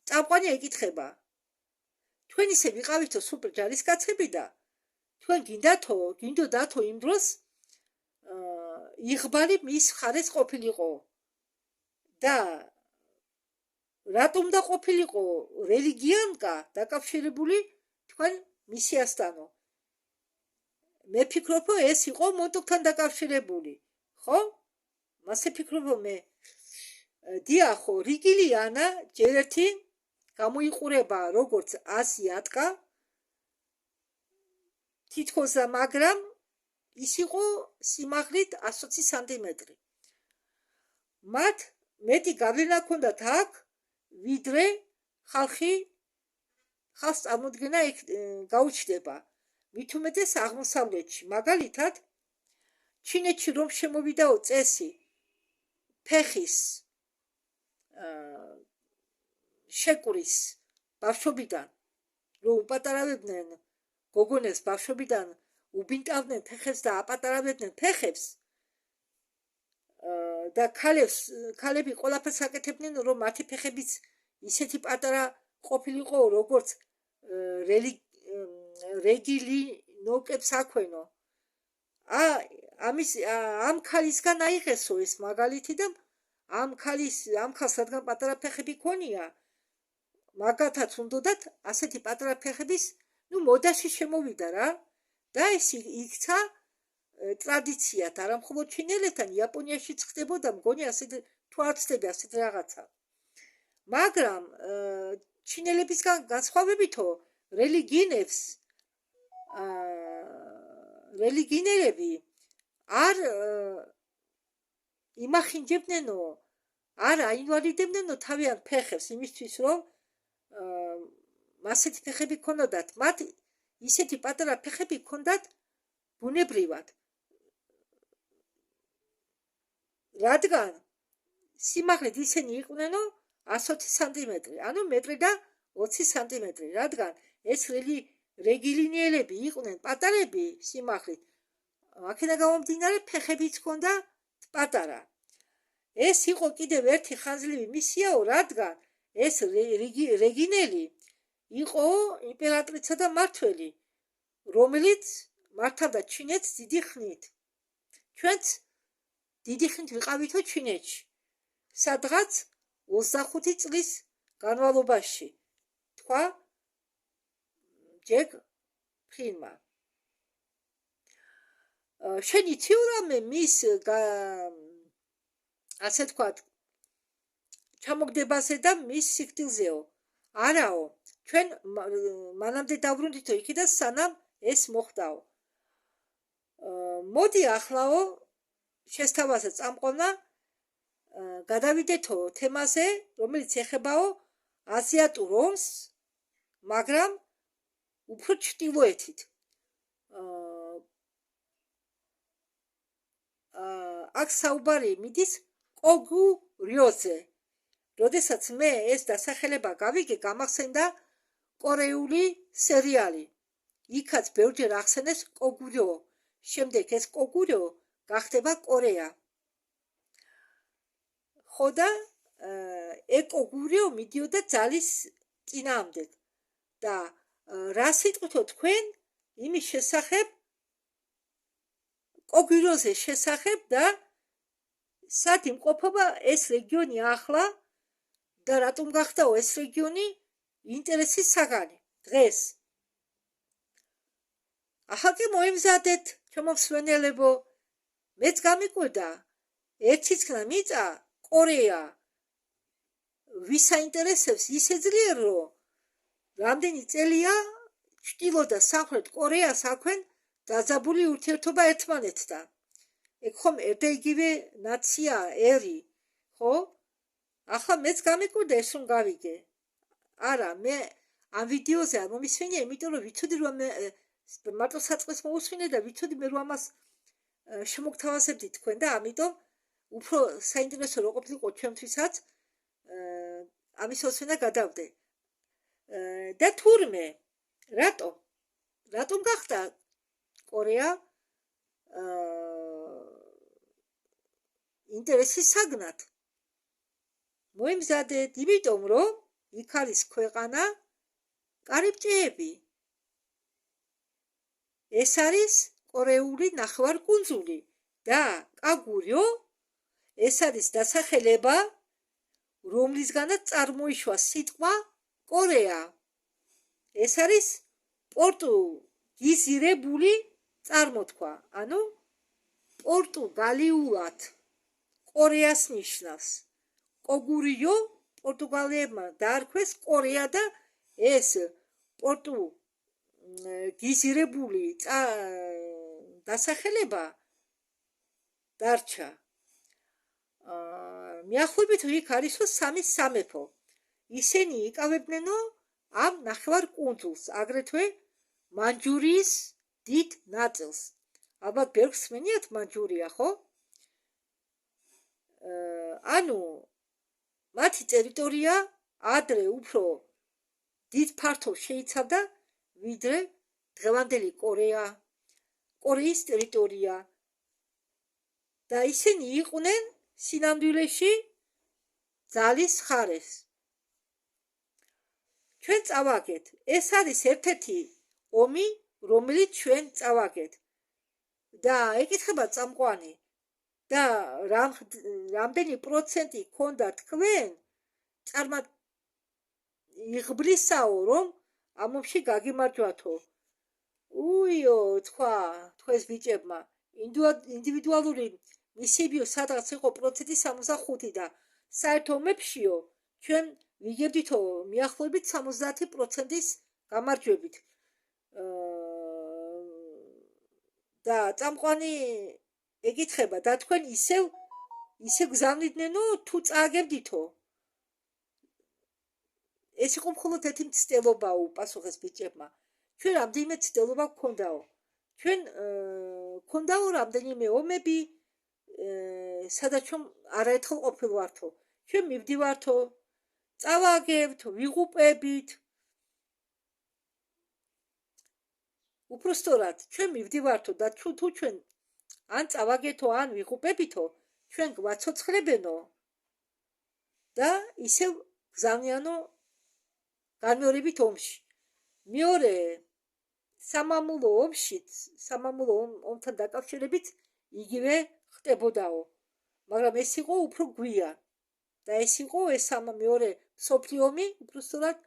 წამყვანი ეკითხება, თქვენ ისე ვიყავითო სუპერ ჯარისკაცები და თქვენ გინდოდათო იმ დროს იღბალი მის მხარეს ყოფილიყო და რატომ და ყოფილიყო რელიგიანკა დაკავშირებული თქვენ მისიასთანო. მე ფიქრობ, ეს იყო მონტოქთან დაკავშირებული, ხო? მასე ფიქრობ მე. დიახო, რიგილიანა ჯერ ერთი გამოიყურება როგორც აზიატკა თითქოს, მაგრამ ის იყო სიმაღლით 120 სანტიმეტრი. მათ მეტი გავლენა ჰქონდათ აქ, ვიდრე ხალხს წარმოდგენა გაუჩნდება. მით უმეტეს აღმოსავლეთში, მაგალითად, ჩინეთში რომ შემოვიდაო წესი ფეხის შეკვრის ბავშვობიდან, რომ უპატარავებდნენ გოგონებს ბავშვობიდან, უბინტავდნენ ფეხებს და აპატარავებდნენ ფეხებს და ქალები ყველაფერს აკეთებდნენ, რომ მათი ფეხებიც ისეთი პატარა ყოფილიყო, როგორც რეგილი ნოკებს აქვენო. ამ ქალისგან აიღესო ეს მაგალითი და ამ ქალს რადგან პატარა ფეხები ქონია, მაგათაც უნდათ ასეთი პატარა ფეხების მოდაში შემოვიდა რა და ეს იქცა ტრადიციად, არა მხოლოდ ჩინელებთან, იაპონიაშიც ხდებოდა, მგონი ასეთ თუ არ ხდება ასეთ რაღაცა. მაგრამ ჩინელებისგან განსხვავებითო რელიგიინელები არ იმახინჯებდნენო, არ აინვალიდებდნენო თავიანთ ფეხებს იმისთვის, რომ ასეთი ფეხები ქონოდათ. მათ ისეთი პატარა ფეხები ქონდათ ბუნებრივად. რადგან სიმაღლით ისინი იყვნენო 120 სანტიმეტრი, ანუ მეტრი და 20 სანტიმეტრი, რადგან ეს რეგილინიელები იყვნენ პატარები სიმაღლით, აქედან გამომდინარე ფეხებიც ჰქონდა პატარა. ეს იყო კიდევ ერთი ხანძლივი მისიაო, რადგან ეს რეგინელი იყო იმპერატრიცა და მმართველი, რომელიც მართავდა ჩინეთს დიდი ხნით. ჩვენც დიდი ხნით ვიყავითო ჩინეთში, სადღაც 25 წლის განმავლობაში, თქვა ჯეკ ფრინმა. შენ იცი რამე მის ასე თქვათ ჩამოგდებაზე და მის სიკვდილზეო? არაო, ჩვენ მანამდე დავბრუნდითო იქიდან, სანამ ეს მოხდაო. მოდი ახლაო შესთავაზე წამყვანა გადავიდეთო თემაზე, რომელიც ეხებაო აზიატურ ომს, მაგრამ უფრო ჩრდილოეთით. აქ საუბარი მიდის კოგურიოზე. როდესაც მე ეს დასახელება გავიგე, გამახსენდა კორეული სერიალი. იქაც ბევრჯერ ახსენეს კოგურიო. შემდეგ ეს კოგურიო გახდება კორეა. ხო და კოგურიო მიდიოდა ძალის წინააღმდეგ. და რა სიტყვითო თქვენ იმის შესახებ, კოგურიოზე შესახებ და სად იმყოფება ეს რეგიონი ახლა და რატომ გახდაო ეს რეგიონი ინტერესის საგანი დღეს. ახლა კი მოიმზადეთ ჩემო მსვენელებო, მეც გამიკვირდა ერთი თქმა მიწა კორეა ვის აინტერესებს ისე ძლიერ, რომ რამდენი წელია ჩრდილო და სამხრეთ კორეას აქვენ დაძაბული ურთიერთობა ერთმანეთთან. ეგ ხომ ერთ და იგივე ნაცია, ერი, ხო? ახლა მეც გამიკვირდა ეს რომ გავიგე. არა, მე ამ ვიდეოზე არ მომისვენია, იმიტომ რომ ვიცოდი რომ მარტო საწყის მოусვინე და ვიცოდი მე რომ ამას შემოგთავაზებდი თქვენ და ამიტომ უფრო საინტერესო რო ყოფილიყო ჩვენთვისაც ამის მოსვენა გადავდე. და თურმე რატომ გახდა კორეა ინტერესის საგნად? მოიმზადეთ, იმიტომ რომ იქ არის ქვეყანა კარიბჭეები. ეს არის კორეული ნახევარკუნძული და კაგურიო ეს არის დასახელება, რომლისგანაც წარმოიშვა სიტყვა კორეა. ეს არის პორტუგიზირებული წარმოთქვა, ანუ პორტუგალიულად კორეას ნიშნავს. კოგურიო პორტუგალიებმა დაარქვეს კორეა და ეს პორტუგიზირებული დასახელება დარჩა. მიახლოებით იქ არისო სამი სამეფო. ისინი იკავებდნენო ამ ნახევარკუნძულს, აგრეთვე მანჯურიის დიდ ნაწილს. ალბათ ბევრს სმენიათ მანჯურია, ხო? ანუ მათი ტერიტორია ადრე უფრო დიდ ფართობს შეიცავდა ვიდრე დღევანდელი კორეის ტერიტორია და ისინი იყვნენ სინამდვილეში ძალის ხარეს. ჩვენ წავაგეთ. ეს არის ერთ-ერთი ომი, რომელიც ჩვენ წავაგეთ. და ეკითხება წამყვანი და რამდენი პროცენტი ქონდა თქვენ იღბლისაო, რომ ამ ომში გაგიმარჯვათო. უიო, თქვენს ბიჭებმა ინდივიდუალური მისიებიო სადღაც იყო 65% და საერთო ომებშიო ჩვენ ვიგებდითო მიახლოებით 70%-ის გამარჯვებით. და წამყვანი ეკითხება და თქვენ ისევ გზავნიდნენო თუ წააგებდითო? ეს იყო მხოლოდ ერთი მცდელობაო, პასუხეს ბიჭებმა. ჩვენ რამდენიმე მცდელობა გქონდაო. ჩვენ გქონდაო რამდენიმე ომები, სადაც ჩვენ არაერთხელ ყოფილვართო. ჩვენ მივდივართო, წავაგებთ, ვიღუპებით. უпростоრად, ჩვენ მივდივართო და თუ ჩვენ ან წავაგეთო, ან ვიღუპებითო, ჩვენ გვაცოცხლებენო და ისევ გზავნიანო განმეორებით ომში. მეორე სამამულო ომთან დაკავშირებით იგივე ხდებოდაო. მაგრამ ეს იყო უფრო გვიან და ეს იყო ეს მეორე მსოფლიო ომი უпростоრად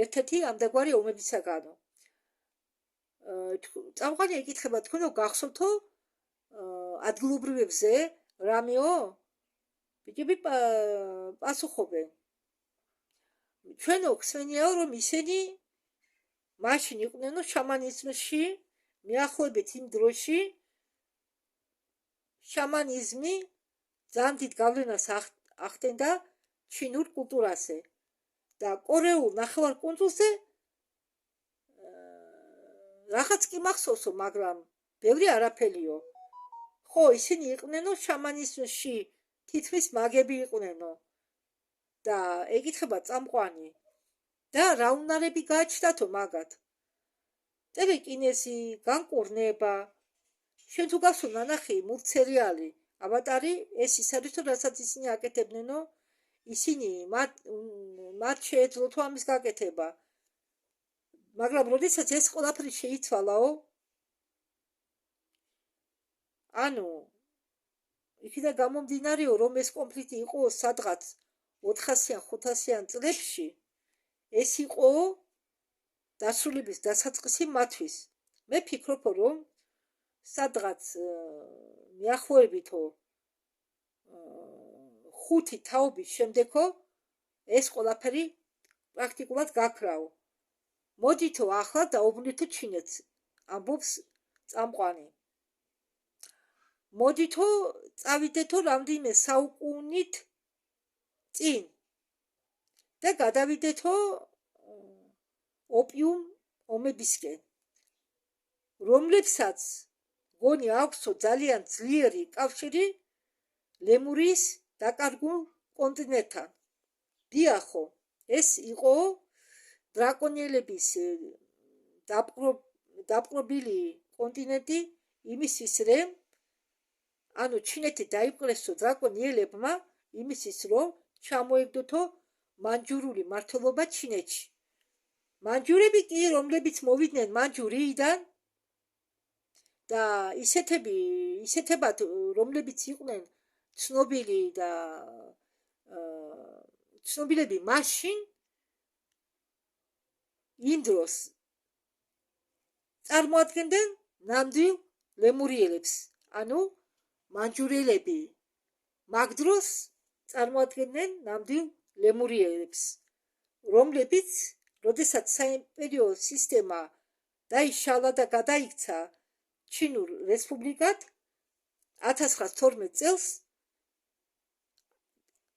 ერთ-ერთი ამდაგვარი ომებისაგანო. წამყვანი ეკითხება თქვენო გახსოვთო ადგილობრივებზე რამეო? ბიჭები პასუხობენ. ჩვენო ხსენიაო რომ ისინი მაშინ იყვნენო შამანიზმში, მიახლოებით იმ დროში შამანიზმი ძალიან დიდ გავლენას ახდენდა ჩინურ კულტურაზე და კორეულ ნახევარკუნძულზე რაღაც კი მახსოვსო, მაგრამ ბევრი არაფერიო. ხო, ისინი იყვნენო შამანიზმში, თითქმის მაგები იყვნენო. და ეკითხება წამყვანი და რა უნარები გააჩნდათო მაგათ? ტელეკინეზი, განკურნება. შენ თუ გახსოვ ნანახი მულტსერიალი ავატარი, ეს ის არის თუ რასაც ისინი აკეთებნენო, ისინი მათ შეეძლოთ ამის გაკეთება. მაგრამ როდესაც ეს ყველაფერი შეიცვალაო, ანუ იქიდან გამომდინარეო, რომ ეს კონფლიქტი იყო სადღაც 400-ან 500-ან წლებში, ეს იყო დასრულების დასაწყისი მათთვის. მე ფიქრობ, რომ სადღაც მიახლოებითო 5 თაობის შემდეგო ეს ყველაფერი პრაქტიკულად გაქრაო. მოდითო ახლა დაუბრუნდითო ჩინეთს, ამბობს წამყვანი. მოდითო წავიდეთო რამდენიმე საუკუნით წინ და გადავიდეთო ოპიუმ ომებისკენ, რომლებსაც გონი აქვსო ძალიან ძლიერი კავშირი ლემურიის დაკარგულ კონტინენტთან. დიახო, ეს იყო დრაკონიელების დაპყრობილი კონტინენტი იმისთვის, რომ ანუ ჩინეთი დაიპყრესო დრაკონიელებმა იმისთვის, რომ ჩამოეგდოთო მანჯურული მმართველობა ჩინეთში. მანჯურები კი, რომლებიც მოვიდნენ მანჯურიიდან და ისეთებად, რომლებიც იყვნენ ცნობილები მაშინ იმ დროს წარმოადგენდნენ ნამდვილ ლემურიელებს, ანუ მანჯურიელები მაგ დროს წარმოადგენდნენ ნამდვილ ლემურიელებს, რომლებიც როდესაც საიმპერიო სისტემა დაიშალა და გადაიქცა ჩინურ რესპუბლიკად 1912 წელს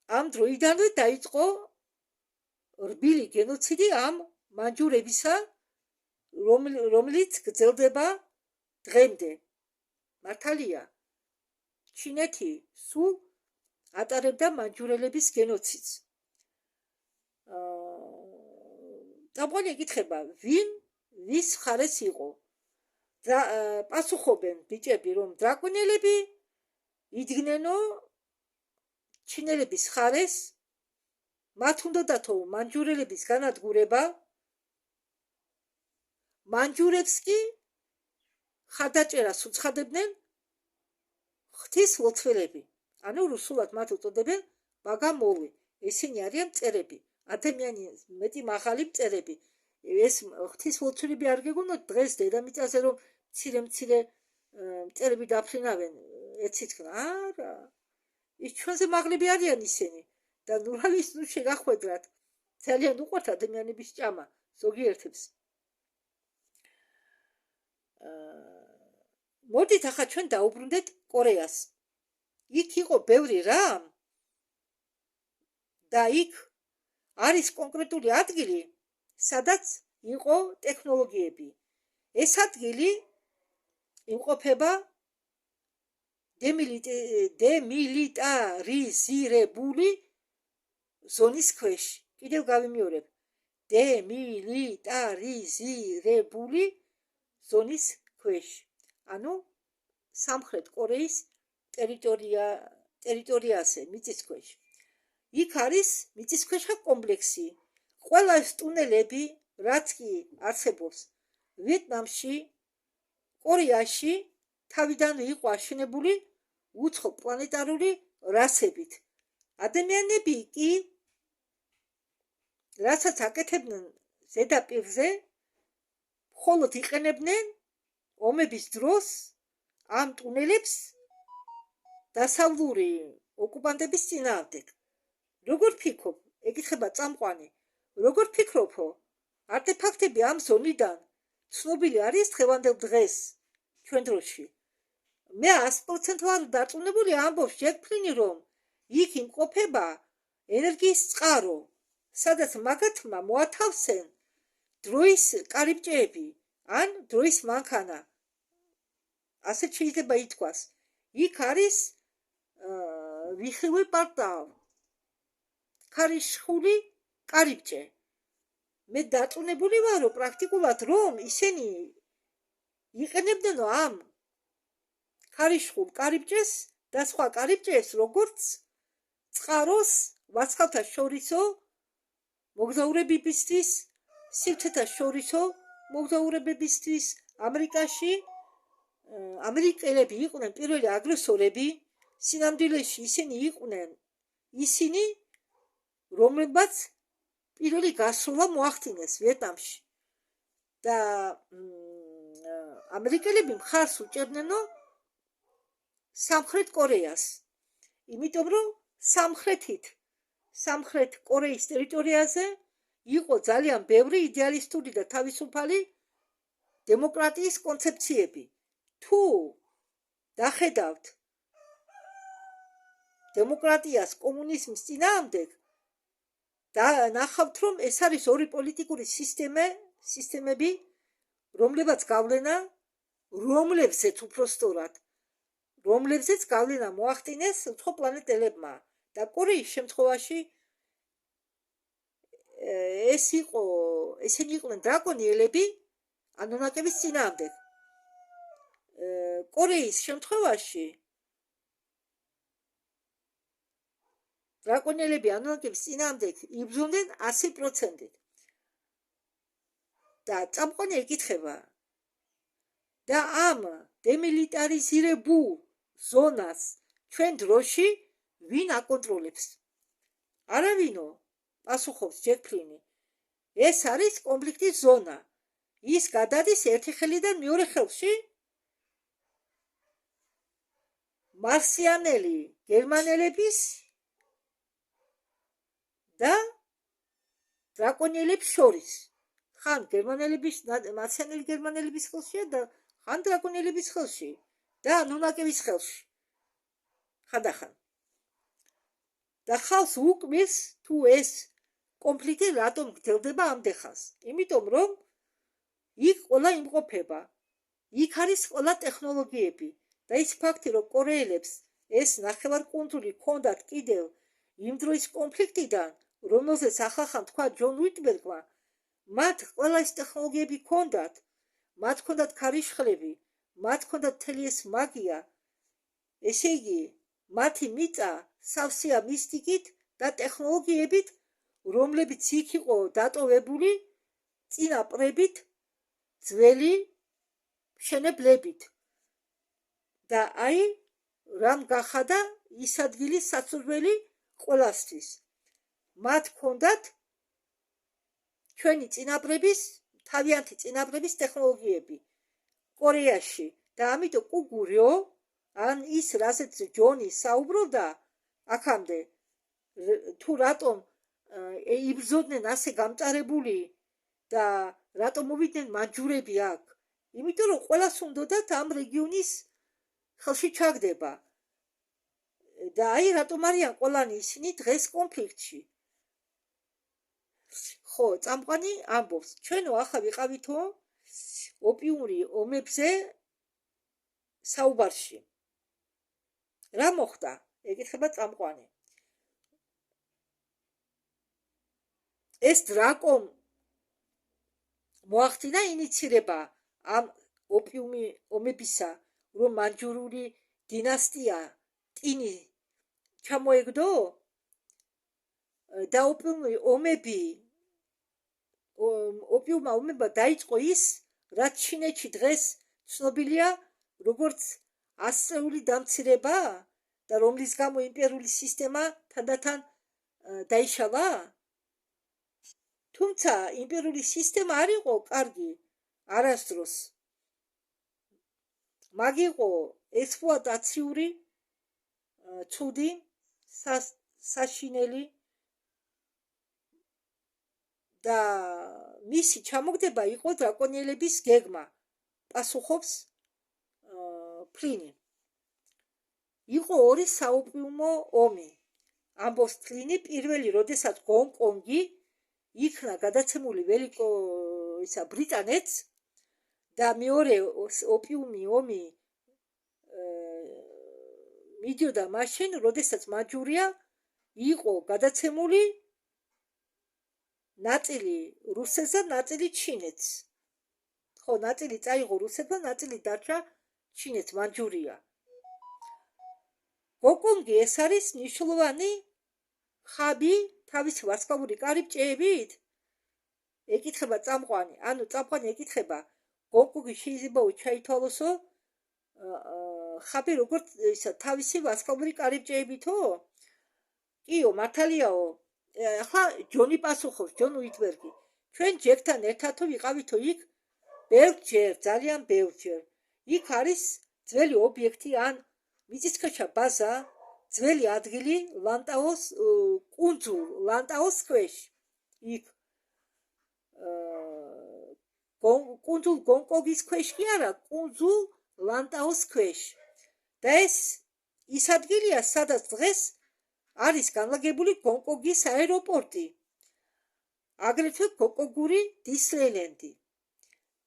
ამ დროიდანვე დაიწყო რბილი გენოციდი ამ მანჯურებისა, რომელიც გრძელდება დღემდე. მართალია, ჩინეთი სულ ატარებდა მანჯურელების გენოციდს. წამყვანი ეკითხება, ვინ ვის მხარეს იყო? პასუხობენ ბიჭები, რომ დრაკონელები იდგნენო ჩინელების მხარეს, მათ უნდათო მანჯურელების განადგურება, მანჯურებს კი ხარდაჭერას უცხადებდნენ ღვთისმლოცველები. ანუ რუსულად მათ უწოდებენ ბაგამოლი. ესენი არიან მწერები, ადამიანის მეტი მაღალი მწერები. ეს ღვთისმლოცველები არ გეგონოთ დღეს დედამიწაზე რომ მცირე მწერები დაფრინავენ ეცითქნა. არა, ის ჩვენზე მაღლები არიან ისინი და ნურალის ნუ შეგახვედრათ. ძალიან უყვართ ადამიანების ჭამა ზოგიერთებს. მოდით ახლა ჩვენ დაუბრუნდეთ კორეას. იქ იყო ბევრი რამ და იქ არის კონკრეტული ადგილი, სადაც იყო ტექნოლოგიები. ეს ადგილი იმყოფება დემილიტარიზირებული ზონის ქვეშ. კიდევ გავიმეორებ. დემილიტარიზირებული ზონის ქვეშ. ანუ სამხრეთ კორეის ტერიტორიაზე, მიწისქვეშ. იქ არის მიწისქვეშა კომპლექსი. ყველა ეს ტუნელები, რაც კი არსებობს ვიეტნამში, კორეაში, თავიდანვე იყო აშენებული უცხო პლანეტარული რასებით. ადამიანები კი, რასაც აკეთებდნენ ზედაპირზე, მხოლოდ იყენებდნენ ომების დროს ამ ტუნელებს დასავლური ოკუპანტების წინააღმდეგ. როგორ ფიქრობ, ეკითხება წამყვანი, როგორ ფიქრობო, არტეფაქტები ამ ზონიდან ცნობილი არის დღევანდელ დღეს ჩვენ დროში? მე 100% ვარ დარწმუნებული, ამბობს ჯეკ ფლინი, რომ იქ იმყოფება ენერგიის წყარო, სადაც მაგათმა მოათავსენ დროის კარიბჭეები ან დროის მანქანა. ასე შეიძლება ითქვას. იქ არის ვიხილვი პორტალ, ქარიშხული კარიბჭე. მე დარწმუნებული ვარ, რომ პრაქტიკულად რომ ისინი იყენებდნენ ამ ქარიშხულ კარიბჭეს და სხვა კარიბჭეს, როგორც წყაროს ვაცხალთა შორისო მოგზაურებებისთვის, სივრცეთა შორისო მოგზაურებებისთვის. ამერიკაში ამერიკელები იყვნენ პირველი აგრესორები. სინამდვილეში ისინი იყვნენ ისინი, რომლებმაც პირველი გასროლა მოახდინეს ვიეტნამში და ამერიკელები მხარს უჭერნენო სამხრეთ კორეას, იმიტომ რომ სამხრეთ კორეის ტერიტორიაზე იყო ძალიან ბევრი იდეალისტური და თავისუფალი დემოკრატიის კონცეფციები. თუ დახედავთ დემოკრატიას კომუნიზმის წინააღმდეგ და ნახავთ, რომ ეს არის ორი პოლიტიკური სისტემები, რომლებიც გავლენა, რომლებზეც უпростоრად, რომლებზეც გავლენა მოახდინეს უცხო პლანეტელებმა და კორეის შემთხვევაში ესენი იყვნენ დრაკონიელები ანუნაკების წინააღმდეგ. კორეის შემთხვევაში დრაკონიელები ანუნაკების წინააღმდეგ იბრძოდნენ 100%. და წამყვანი ეკითხება, და ამ დემილიტარიზირებულ ზონას ჩვენ დროში ვინ აკონტროლებს? არავინო, პასუხობს ჯეკ ფლინი. ეს არის კონფლიქტის ზონა. ის გადადის ერთი ხელიდან მეორე ხელში. მარსიანელი გერმანელების და დრაკონიელებს შორის. ხან მარსიანელი გერმანელების ხელშია და ხან დრაკონიელების ხელში და ანუნაკების ხელში. ხანდახან. და ხალხს უკმის თუ ეს კონფლიქტი რატომ გრძელდება ამდენ. იმიტომ რომ იქ ყველა იმყოფება. იქ არის ყველა ტექნოლოგიები და ის ფაქტი რომ კორეელებს ეს ნახევარკუნძული ჰქონდათ კიდევ იმ დროის კონფლიქტიდან, რომელზეც ახალხან თქვა ჯონ უიტბერგმა, მათ ყველა ეს ტექნოლოგიები ჰქონდათ, მათ ჰქონდათ ქარიშხლები, მათ ჰქონდათ მთელი ეს მაგია. ესე იგი, მათი მიწა სავსეა მისტიკით და ტექნოლოგიებით, რომლებიც იქ იყო დატოვებული წინაპრებით, ძველი მშენებლებით. და აი რამ გახადა ის ადგილი საცურველი ყველასთვის. მათ ჰქონდათ ჩვენი წინაპრების, თავიანთი წინაპრების ტექნოლოგიები კორეაში და ამიტომ კუგურიო ან ის რასაც ჯონი საუბრობდა აქამდე თუ რატომ იბრძოდნენ ასე გამწარებული და რატომ მოვიდნენ მაჯურები აქ, იმიტომ რომ ყველას უნდათ ამ რეგიონის ხელში ჩაგდება და აი რატომ არიან ყველანი ისინი დღეს კონფლიქტში. ხო, წამყვანი ამბობს, ჩვენო ახლა ვიყავითო ოპიუმური ომებზე საუბარში. რა მოხდა? ეკითხება წამყვანი. ეს დრაკომ მოახდინა ინიცირება ამ ოპიუმი ომებისა, რომ მანჯურული დინასტია ტინი ჩამოეგდო და ოპიუმმა ომება დაიწყო ის, რაც ჩინეთში დღეს ცნობილია როგორც ასწლეული დამცირება და რომლის გამო იმპერიული სისტემა თანდათან დაიშალა. თუმცა იმპერიული სისტემა არ იყო კარგი არასდროს. მაგ იყო ექსპლუატაციური, ცუდი, საშინელი და მისი ჩამოგდება იყო დრაკონიელების გეგმა. პასუხობს ფლინი. იყო ორი საოპიუმო ომი. ამბობს ფლინი, პირველი, როდესაც გონკონგი იქნა გადაცემული ბრიტანეთს და მეორე ოპიუმი ომი მიდიოდა მაშინ, როდესაც მაჯურია იყო გადაცემული ნაწილი რუსეთს და ნაწილი ჩინეთს. ხო, ნაწილი წაიღო რუსეთმა, ნაწილი დარჩა ჩინეთს, მაჯურია. გონკონგი ეს არის მნიშვნელოვანი ხაბი თავისი ვარსკვლავური კარიბჭეებით? ეკითხება წამყვანი. ანუ წამყვანი ეკითხება, გონკონგი შეიძლება ჩაითვალოსო ხაბი როგორც თავისი ვარსკვლავური კარიბჭეებითო? კიო, მართალიაო. ახლა ჯონი პასუხობს, ჯონ უიტბერგი. ჩვენ ჯერთან ერთადო ვიყავითო იქ ბევრჯერ, ძალიან ბევრჯერ. იქ არის ძველი ობიექტი ან მიწისქვეშა ბაზა, ძველი ადგილი ლანტაოს კუნძულ ლანტაოს ქვეშ. იქ კუნძულ გონკონგის ქვეშ კი არა, კუნძულ ლანტაოს ქვეშ. და ეს ის ადგილია, სადაც დღეს არის განლაგებული გონკონგის აეროპორტი. აგრეთვე გონკონგური დისნეილენდი.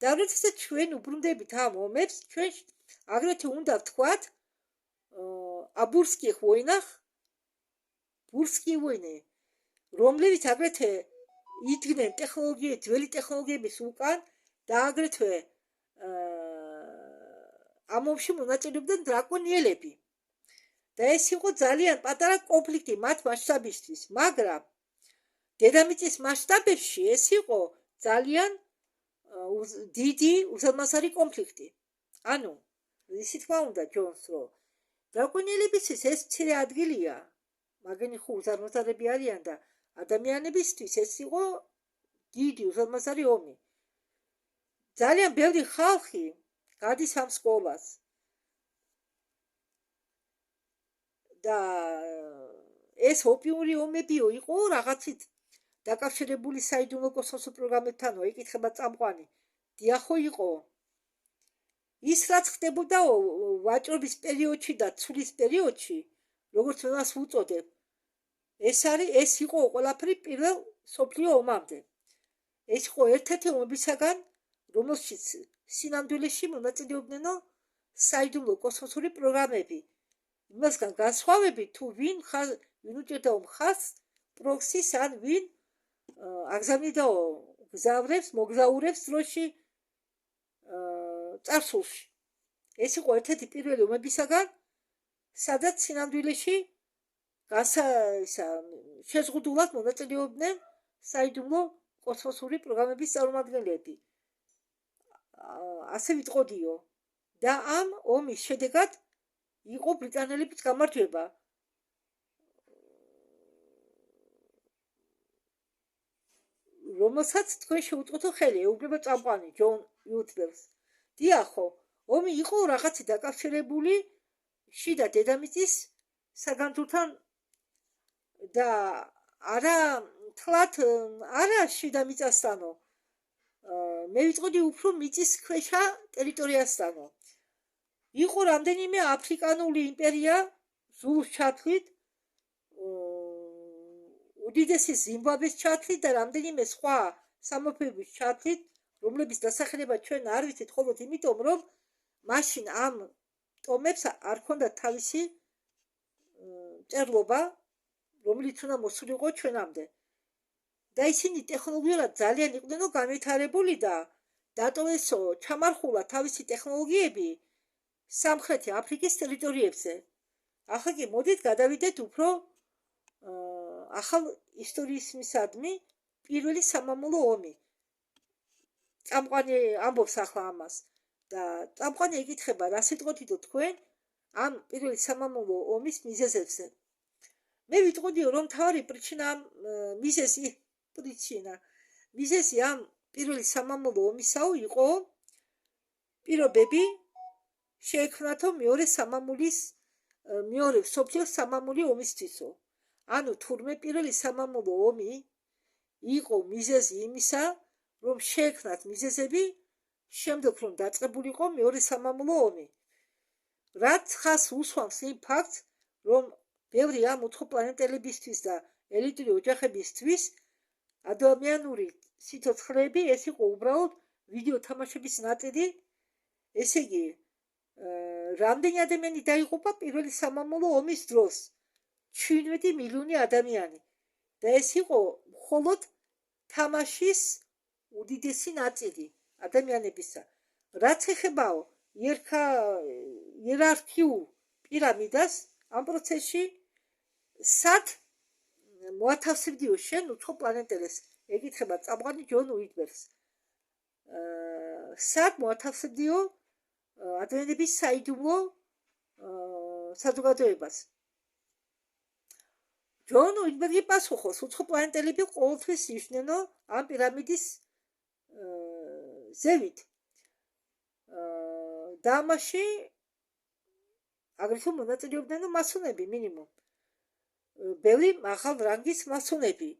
და როდესაც ჩვენ უბრუნდებით ამ ომებს, ჩვენ აგრეთვე უნდა ვთქვათ აბურსკი ვოინახ, ბურსკი ვოინე, რომლებიც აგრეთვე იდგნენ ძველი ტექნოლოგიების უკან და აგრეთვე ამ ომში მონაწილეობდნენ დრაკონიელები. და ეს იყო ძალიან პატარა კონფლიქტი მათ მასშტაბისთვის, მაგრამ დედამიწის მასშტაბებში ეს იყო ძალიან დიდი უზარმაზარი კონფლიქტი. ანუ ისი თქვა უნდა ჯონს, რომ დრაკონიელებისთვის ეს მცირე ადგილია, მაგენი ხო უზარმაზარები არიან და ადამიანებისთვის ეს იყო დიდი უზარმაზარი ომი. ძალიან ბევრი ხალხი გადის ამ სკოლას და ეს ოპიუმური ომებიო იყო რაღაცით დაკავშირებული საიდუმლო კოსმოსურ პროგრამებთანო, ეკითხება წამყვანი. დიახო იყო. ის რაც ხდებოდა ვაჭრობის პერიოდში და ცulis პერიოდში, როგორც მას უწოდებ, ეს იყო ყველაფერი პირველ მსოფლიო ომამდე. ეს იყო ერთ-ერთი ომებისაგან, რომელშიც სინამდვილეში მონაწილეობდნენო საიდუმლო კოსმოსური პროგრამები. იმასგან განსხვავებით, თუ ვინ უჭერდაო მხარს პროქსის ან ვინ აგზავნიდაო მოგზაურებს დროში წარსულში. ეს იყო ერთ-ერთი პირველი ომებისაგან, სადაც სინამდვილეში შეზღუდულად მონაწილეობდნენ საიდუმლო კოსმოსური პროგრამების წარმომადგენლები. ასე ვიტყოდიო და ამ ომის შედეგად იყო ბრიტანელების გამარჯვება. რომელსაც თქვენ შეუწყოთო ხელი, ეუბნება წამყვანი ჯონ იუტბერს. დიახო, ომი იყო რაღაცი დაკავშირებული შიდა დედამიწის საგანძურთან და არა თლათ არა შიდა მიწასთანო. მე ვიტყოდი უფრო მიწის ქვეშა ტერიტორიასთანო. იყო რამდენიმე აფრიკანული იმპერია ზულუს ჩათვლით, უდიდესი ზიმბაბვეს ჩათვლით და რამდენიმე სხვა სამეფოების ჩათვლით, რომლების დასახელება ჩვენ არ ვიცით, მხოლოდ იმიტომ, რომ მაშინ ამ ტომებს არ ჰქონდათ თავისი წერლობა, რომელიც უნდა მოსულიყო ჩვენამდე. და ისინი ტექნოლოგიურად ძალიან იყვნენ განვითარებული და დატოვესო ჩამარხულა თავისი ტექნოლოგიები სამხრეთი აფრიკის ტერიტორიებზე. ახლა კი მოდით გადავიდეთ უფრო ახალ ისტორიის მისადმი, პირველი სამამულო ომი. წამყვანი ამბობს ახლა ამას და წამყვანი ეკითხება, რა სიტყვითო თქვენ ამ პირველი სამამულო ომის მიზეზებზე. მე ვიტყოდიო, რომ მთავარი მიზეზი ამ პირველი სამამულო ომისაო იყო პირობები შეექმნათო მეორე მსოფლიო სამამული ომისთვისო. ანუ თურმე პირველი სამამულო ომი იყო მიზეზი იმისა, რომ შეექმნათ მიზეზები შემდეგ რომ დაწყებულიყო მეორე სამამულო ომი. რაც ხას უსვამს იმ ფაქტს, რომ ბევრი ამ უცხოპლანეტელებისთვის და ელიტური ოჯახებისთვის ადამიანური სიცოცხლეები ეს იყო უბრალოდ ვიდეო თამაშების ნაწილი. ესე იგი, რამდენი ადამიანი დაიღუპა პირველი სამამულო ომის დროს? 17 მილიონი ადამიანი. და ეს იყო მხოლოდ თამაშის უდიდესი ნაწილი ადამიანებისა. რაც ეხებაო იერარქიულ პირამიდას ამ პროცესში, სად მოათავსებდიო შენ უცხოპლანეტელებს, ეკითხება წამყვანი ჯონ უიტბერს. სად მოათავსებდიო ადამიანების საიდუმლო საზოგადოებას? ჯონ უიტბერგი პასუხობს, უცხოპლანეტელები ყოველთვის იშვნენო ამ პირამიდის ზევით. და ამაში აგრეთვე მონაწილეობდნენ მასონები მინიმუმ. ბევრი მაღალ რანგის მასონები.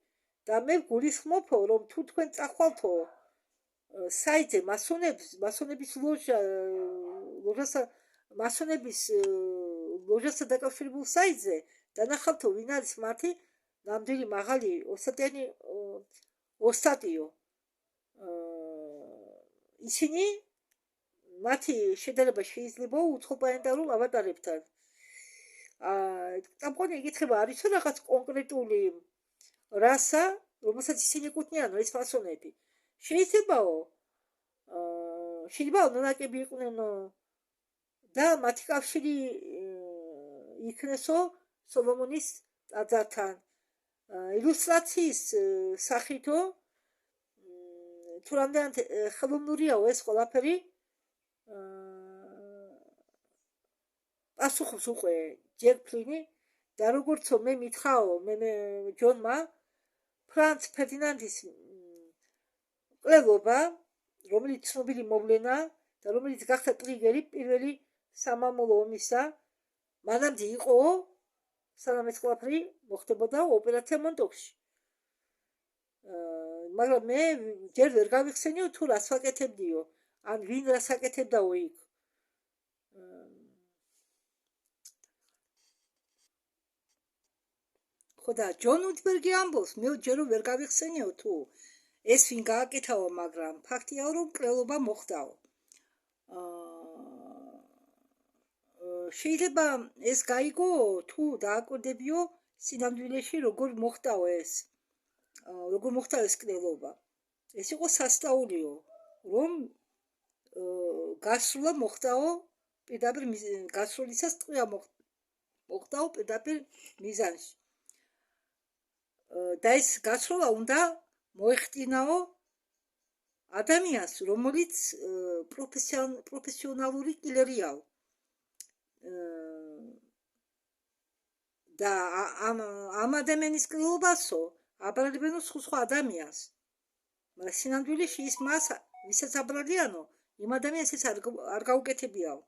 და მე გულისხმობ, რომ თუ თქვენ წახვალთო საიტზე მასონების ლოჟასა დაკავშირებულ საიტზე დანახავთო, ვინ არის მათი ნამდვილი მაღალი ოსტატიო. ისინი მათი შედარება შეიძლება უცხოპლანეტარულ ავატარებთან. წამყვანი ეკითხება, არისო რაღაც კონკრეტული რასა, რომელსაც ისინი ეკუთვნიანო ეს მასონები? შეიძლება ნანაკები იყვნენო და მათი კავშირი იქნესო სოლომონის ტაძართან. ილუსტრაციის სახითო, თუ რამდენად ხელოვნურიაო ეს ყველაფერი, პასუხობს უკვე ჯეკ ფლინი და როგორცო მე მითხრაო ჯონმა, ფრანც ფერდინანდის კვლევობა, რომელიც ცნობილი მოვლენა და რომელიც გახდა ტრიგერი პირველი სამამულო ომისა, მანამდე იყო, სანამ ეს ყველაფერი მოხდებოდა ოპერაცია მონტოქში. მაგრამ მე ჯერ ვერ გავიხსენიო თუ რას ვაკეთებდიო, ან ვინ რას აკეთებდაო იქ. ხო და ჯონ უდბერგი ამბობს, მე ჯერო ვერ გავიხსენიო თუ ეს ვინ გააკეთაო, მაგრამ ფაქტია რომ მკვლელობა მოხდაო. შეიძლება ეს გაიგო თუ დააკვირდებიო სინამდვილეში როგორ მოხდაო ეს მკვლელობა. ეს იყო სასწაულიო, რომ გასრულა მოხდაო პირდაპირ გასრულისას ტყუა მოხდაო პირდაპირ მიზანში. და ეს გასროლა უნდა მოეხდინაო ადამიანს, რომელიც პროფესიონალური კილერიაო. და ამ ადამიანის კილობასო აბრალებენო სხვა ადამიანს. მაგრამ სინამდვილეში ის მას ვისაც აბრალიანო, იმ ადამიანს ეს არ გაუკეთებიაო.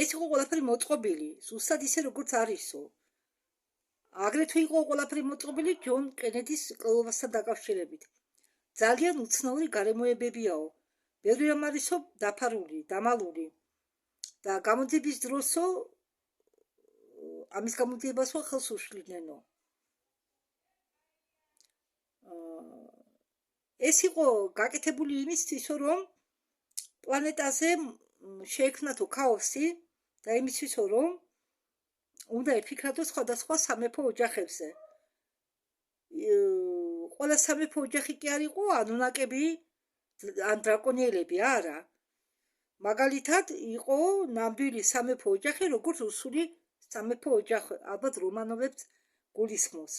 ეს იყო ყველაფერი მოწყობილი, ზუსტად ისე როგორც არისო. აგრეთვე იყო ყველაფერი მოწყობილი ჯონ კენედის კილობასთან დაკავშირებით. ძალიან უცნაური გარემოებებიაო. ბევრი რამ არისო დაფარული, დამალული. და გამოძიების დროსო ამის გამოძიებასო ხელს უშლიდნენო. ეს იყო გაკეთებული იმისთვის, რომ პლანეტაზე შეექმნათო ქაოსი და იმისთვის, რომ უნდა ეფიქრათო სხვადასხვა სამეფო ოჯახებზე. ყველა სამეფო ოჯახი კი არ იყო ანუნაკები ან დრაკონიელები, არა. მაგალითად იყო ნამდვილი სამეფო ოჯახი, როგორც რუსული სამეფო ოჯახი, ალბათ რომანოვებს გულისხმობს.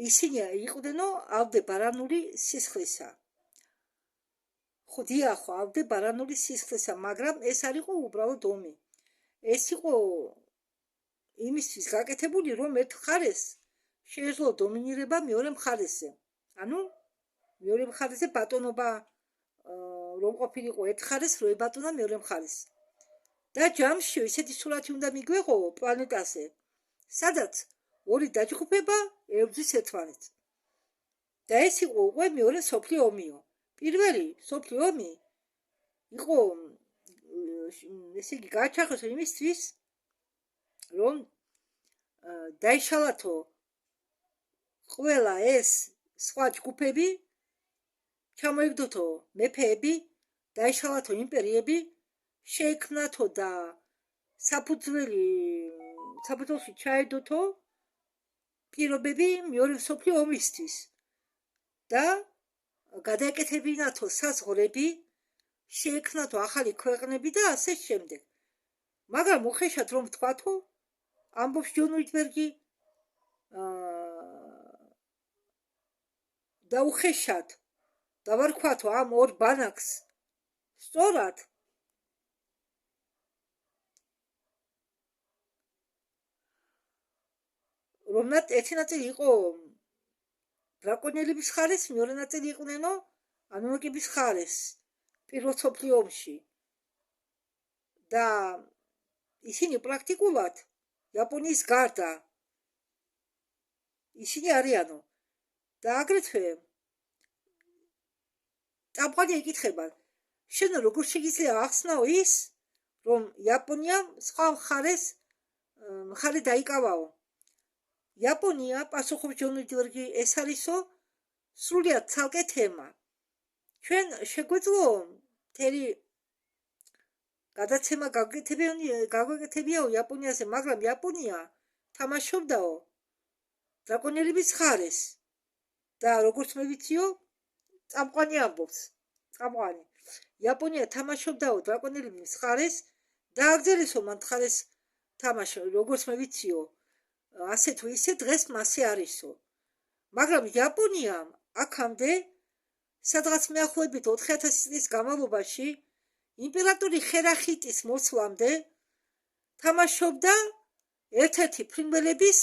ისინი იყვნენ ალდებარანული სისხლისა. ხო დიახ, ალდებარანული სისხლისა, მაგრამ ეს არ იყო უბრალოდ ომი. ეს იყო იმისთვის გაკეთებული, რომ ერთ მხარეს შეეძლო დომინირება მეორე მხარეზე. ანუ მეორე მხარეზე ბატონობა რომ ყოფილიყო ერთ მხარეს, რო ებატონა მეორე მხარეს. და ჯამში ისეთი სურათი უნდა მიგვეღო პლანეტაზე, სადაც ორი დაჯგუფება ებრძვის ერთმანეთს. და ეს იყო უკვე მეორე მსოფლიო ომიო. პირველი მსოფლიო ომი იყო ესე იგი გააჩაღეს იმისთვის, რომ დაიშალათო ყველა ეს სხვა ჯგუფები, ჩამოიგდოთო მეფეები, დაიშალათო იმპერიები, შეექმნათო და საფუძველში ჩაედოთო პირობები მეორე მსოფლიო ომისთვის და გადაეკეთებინათო საზღვრები, შეექმნათო ახალი ქვეყნები და ასე შემდეგ. მაგრამ უხეშად რომ ვთქვათო, ამბობს ჯონ უდბერგი, და უხეშად დავარქვათო ამ ორ ბანაკს სწორად, რომელნაც ერთი ნაწილი იყო დრაკონიელების მხარეს, მეორე ნაწილი იყვნენო ანუნაკების მხარეს პირველ მსოფლიო ომში. და ისინი პრაქტიკულად იაპონიის გარდა ისინი არიანო. და აგრეთვე წამყვანი ეკითხება, შენ როგორ შეგიძლია ახსნაო ის, რომ იაპონიამ სხვა მხარე დაიკავაო. იაპონია, პასუხობს ჯონ უდბერგი, ეს არისო სრულიად ცალკე თემა. ჩვენ შეგვეძლო მთელი გადაცემა გაგვეკეთებიაო იაპონიაზე, მაგრამ იაპონია თამაშობდაო დრაკონიელების მხარეს. და როგორც მე ვიციო, წამყვანი ამბობს, წამყვანი. იაპონია თამაშობდაო დრაკონიელების მხარეს და აგრძელესო მან მხარეს თამაში, როგორც მე ვიციო, ასე თუ ისე დღეს მასე არისო. მაგრამ იაპონიამ აქამდე სადღაც მეახლოებით 4000 წლის განმავლობაში იმპერატორი ხერახიტის მოსვლამდე თამაშობდა ერთ-ერთი ფრინველების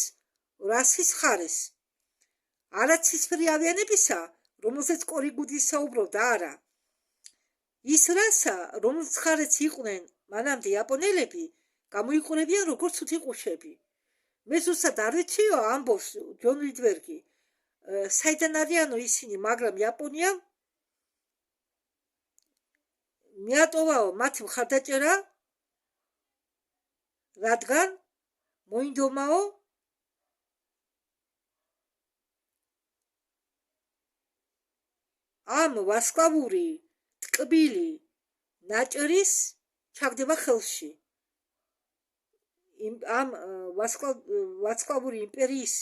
რასის მხარეს. არა ცისფერი ავიანებისა, რომელზეც კორიგუდი საუბრობდა, არა. ის რასა, რომელს მხარეც იყვნენ მანამდე იაპონელები, გამოიყურებიან როგორც თუთიყუშები. მე ზუსტად არ ვიციო, ამბობს ჯონ უდბერგი, საიდან არიანო ისინი, მაგრამ იაპონიამ მიატოვაო მათი მხარდაჭერა, რადგან მოინდომაო ამ ვარსკვლავური ტკბილი ნაჭრის ჩაგდება ხელში. ამ ვარსკვლავური იმპერიის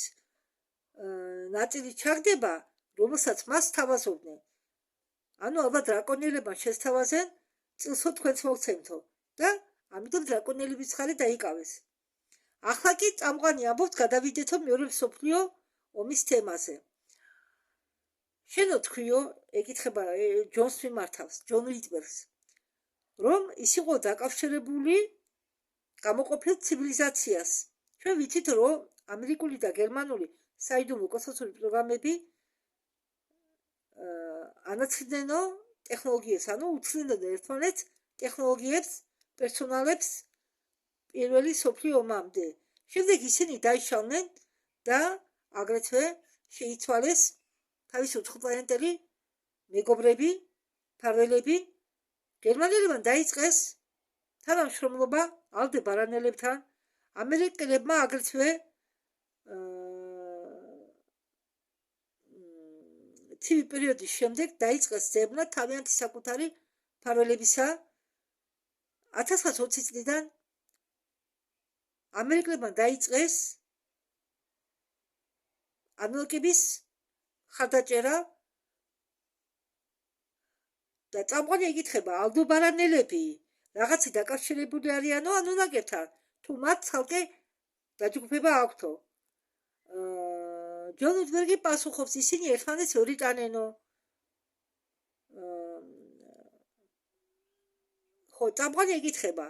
ნაწილი ჩაგდება, რომელსაც მას თავაზობდნენ. ანუ ალბათ დრაკონელებმა შესთავაზენ წილსო თქვენც მოგცემთო და ამიტომ დრაკონელების ხარი დაიკავეს. ახლა კი წამყვანი ამბობთ გადავიდეთო მეორე მსოფლიო ომის თემაზე. შენო თქვიო, ეკითხება ჯონს მიმართავს, ჯონ ლიტბერგს, რომ ის იყო დაკავშირებული გამოყოფილ ცივილიზაციას. ჩვენ ვიცით, რომ ამერიკული და გერმანული საიდუმლო კოსმოსური პროგრამები ანაცვლიდნენ ტექნოლოგიებს, ანუ უთხრინდნენ ერთმანეთს ტექნოლოგიებს, პერსონალებს პირველი მსოფლიო ომამდე. შემდეგ ისინი დაიშალნენ და აგრეთვე შეიცვალეს თავის უცხოპლანეტელი მეგობრები, ფარველები. გერმანელებმა დაიწყეს თანამშრომლობა ალდებარანელებთან, ამერიკელებმა აგრეთვე ცივი პერიოდის შემდეგ დაიწყეს ძებნა თავიანთი საკუთარი ფარველებისა. 1920 წლიდან ამერიკელებმა დაიწყეს ამერიკების ხარდაჭერა და წამყვანი ეკითხება, ალდებარანელები რაღაცი დაკავშირებული არიანო ანუნაგებთან, თუ მათ ცალკე დაჯგუფება აქვთო. ჯონ ლიტბერგი პასუხობს, ისინი ერთმანეთს ვერ იტანენო. ხო, წამყვანი ეკითხება,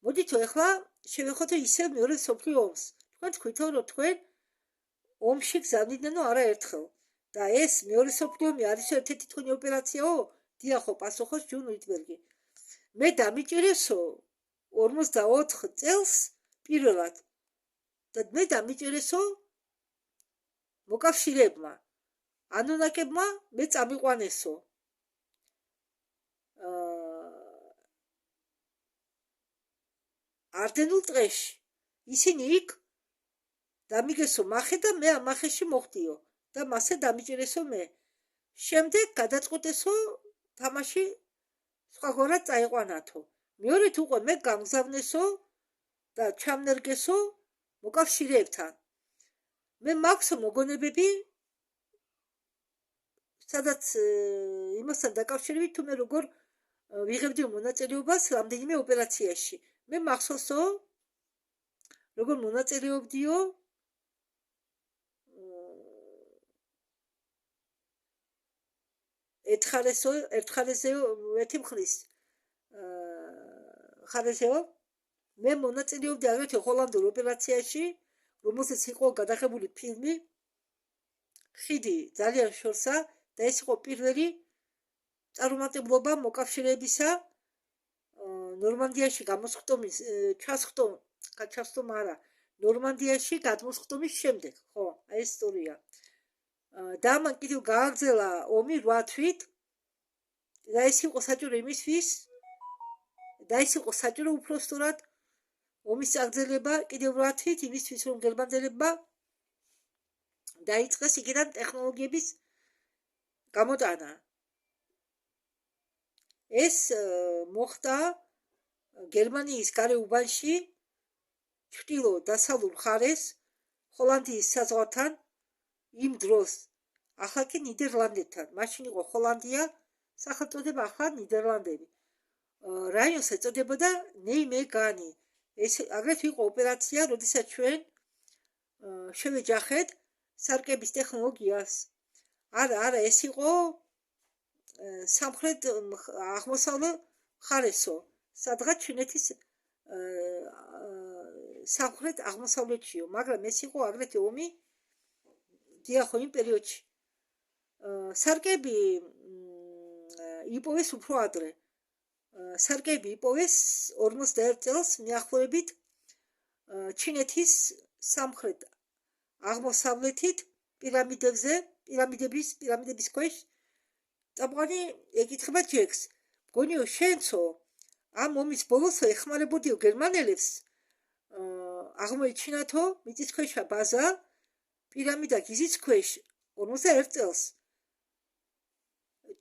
მოდითო ეხლა შევეხოთო ისევ მეორე მსოფლიო ომს. თქვენ თქვითო, რომ თქვენ ომში გზავნიდნენო არაერთხელ და ეს მეორე მსოფლიო ომი არის ერთ-ერთი თქვენი ოპერაციაო? დიახო, პასუხობს ჯონ ლიტბერგი. მე დამიჭირესო 44 წელს პირველად და მე დამიჭირესო მოკავშირეებმა, ანუნაკებმა მე წამიყვანესო. არდენულ ტყეში ისინი იქ დამიგესო მახე და მე ამ მახეში მოხვდიო და მასე დამიჭირესო მე. შემდეგ გადაწყვეტესო თამაში სხვაგვარად წაიყვანათო. მეორედ უკვე მე გამგზავნესო და ჩამნერგესო მოკავშირეებთან. მე მაქვსო მოგონებები, სადაც იმასთან დაკავშირებით, თუ მე როგორ ვიღებდი მონაწილეობას რამდენიმე ოპერაციაში. მე მახსოვსო, როგორ მონაწილეობდიო ერთი მხრის ხარესეო. მე მონაწილეობდი აგრეთვე ჰოლანდურ ოპერაციაში, რომელზეც იყო გადაღებული ფილმი ხიდი ძალიან შორსა და ეს იყო პირველი წარუმატებლობა მოკავშირეებისა ნორმანდიაში გამოსხდომის ჩასხდომა არა, ნორმანდიაში გადმოსხდომის შემდეგ. ხო, აი ეს ისტორია. და მან კიდევ გააგრძელა ომი 8 თვით და ეს იყო საჭირო იმისთვის და ეს იყო საჭირო უпростურად ომის წაგრძელება კიდევ 8 თვით იმისთვის, რომ გერმანელებმა დაიწყეს იქიდან ტექნოლოგიების გამოტანა. ეს მოხდა გერმანიის გარე უბანში, ჩრდილო დასავლურ მხარეს, ჰოლანდიის საზღვართან, იმ დროს ახლა კი ნიდერლანდებთან. მაშინ იყო ჰოლანდია, სახელწოდება ახლა ნიდერლანდები. რაიონს ეწოდებოდა ნეიმეგანი. ეს აგრეთვე იყო ოპერაცია, როდესაც ჩვენ შევეჯახეთ სარკების ტექნოლოგიას. არა, ეს იყო სამხრეთ აღმოსავლეთ მხარესო, სადღაც ჩინეთის სამხრეთ აღმოსავლეთშიო, მაგრამ ეს იყო აგრეთვე ომი დიახო იმ პერიოდში. სარკები იპოვეს უფრო ადრე. სარკები იპოვეს 41 წელს მიახლოებით ჩინეთის სამხრეთ აღმოსავლეთით პირამიდების ქვეშ. წამყვანი ეკითხება ჯეკს, მგონიო შენცო ამ ომის ბოლოს ეხმარებოდიო გერმანელებს აღმოეჩინათო მიწისქვეშა ბაზა პირამიდა გიზის ქვეშ 41 წელს.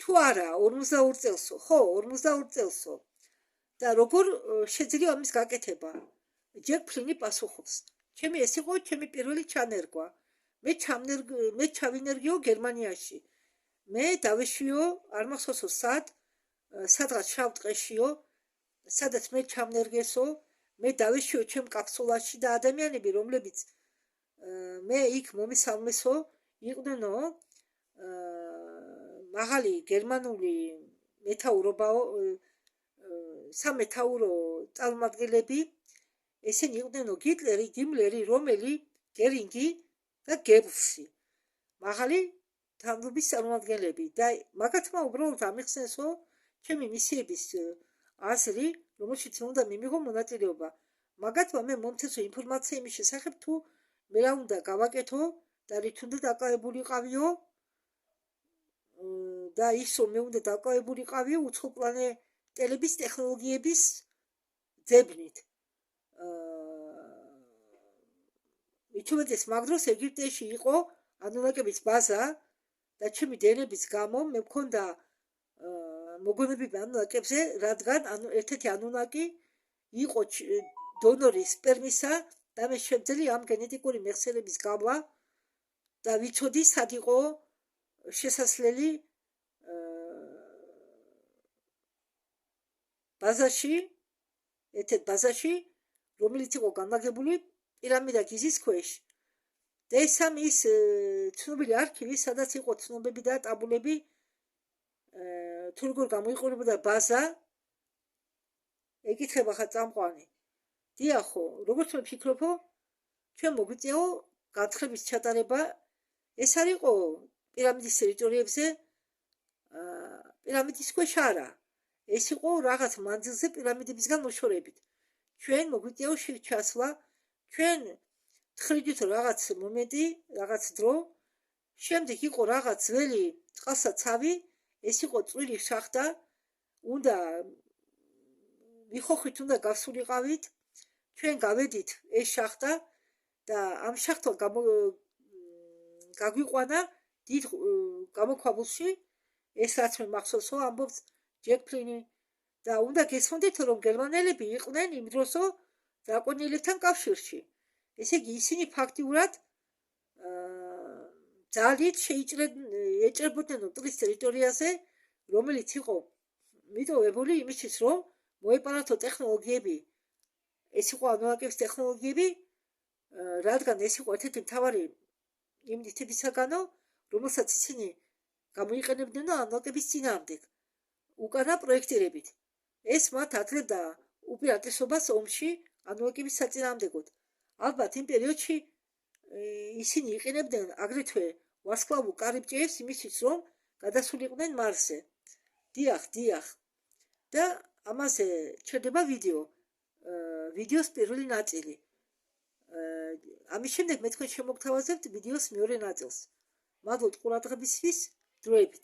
თუ არა 42 წელსო, ხო 42 წელსო და როგორ შეიძლება ამის გაკეთება? ჯეკ ფლინი პასუხობს: ჩემი ეს იყო ჩემი პირველი ჩანერგვა. მე ჩავინერგიო გერმანიაში. მე დავეშვიო, არ მახსოვსო სადღაც შავ ტყეშიო, სადაც მე ჩავნერგესო, მე დავეშვიო ჩემ კაფსულაში და ადამიანები, რომლებიც მე იქ მომისალმესო, იყვნენო მაღალი გერმანული მეთაურობაო, სამეთაურო წარმომადგენლები, ესენი იყვნენო გიტლერი, გიმლერი, რომელი, გერინგი და გებლსი. მაღალი თანამდებობის წარმომადგენლები და მაგათმა უბრალოდ ამიხსნესო ჩემი მისიების აზრი, რომელშიც უნდა მიმიღო მონაწილეობა. მაგათმა მე მომთესო ინფორმაცია იმის შესახებ, თუ მე რა უნდა გავაკეთო და რით უნდა დაკავებულიყავიო და ის რომ მე უნდა დაკავებულიყავიო უცხოპლანეტელების ტექნოლოგიების ძებნით. მithumetes მაგ დროს ეგვიპტეში იყო ანუნაკების ბაზა და ჩემი დენების გამო მე მქონდა მოგონებები ანუნაკებზე, რადგან ერთ-ერთი ანუნაკი იყო დონორი სპერმისა და მე შემძელი ამ გენეტიკური მეხსიერების გავლა და ვიცოდი სად იყო შესასვლელი ბაზაში, ერთ-ერთ ბაზაში, რომელიც იყო განლაგებული პირამიდა გიზის ქვეშ. და ეს სამი ის ცნობილი არქივი, სადაც იყო ცნობები და ტაბულები, თუ როგორ გამოიყურებოდა ბაზა, ეკითხება ხა წამყვანი. დიახო, როგორც მე ვფიქრობო, ჩვენ მოგვიწეო გათხრების ჩატარება. ეს არ იყო პირამიდის ტერიტორიებზე, პირამიდის ქვეშ არა. ეს იყო რაღაც მანძილზე პირამიდებისგან მოშორებით. ჩვენ მოგვიწეო ჩასვლა, ჩვენ თხრიდით რაღაც მომენტი, რაღაც დრო, შემდეგ იყო რაღაც ძველი წყალსაცავი, ეს იყო წვილი შახტა, უნდა მიხოხით უნდა გავსულიყავით, ჩვენ გავედით ეს შახტა და ამ შახტა გაგვიყვანა დიდ გამოქვაბულში, ეს რაც მე მახსოვსო, ამბობს ჯეკ ფლინი და უნდა გესმოდეთ, რომ გერმანელები იყვნენ იმ დროსო დრაკონიელებთან კავშირში. ესე იგი ისინი ფაქტიურად ძალით ეჭრებოდნენ ტყის ტერიტორიაზე, რომელიც იყო მიტოვებული იმისთვის, რომ მოეპარათო ტექნოლოგიები, ეს იყო ანუნაკების ტექნოლოგიები, რადგან ეს იყო ერთ-ერთი მთავარი იმ ნივთებისაგანო, რომელსაც ისინი გამოიყენებდნენ ანუნაკების წინააღმდეგ უკანა პროექტირებით. ეს მათ აძლევდა უპირატესობას ომში ანუნაკების საწინააღმდეგოდ. ალბათ იმ პერიოდში ისინი იყენებდნენ აგრეთვე ვარსკვლავურ კარიბჭეებს იმისთვის, რომ გადასულიყვნენ მარსზე. დიახ. და ამაზე ჩერდება ვიდეოს პირველი ნაწილი. ამის შემდეგ მე თქვენ შემოგთავაზებთ ვიდეოს მეორე ნაწილს. მადლობთ ყურადღებისთვის, დროებით.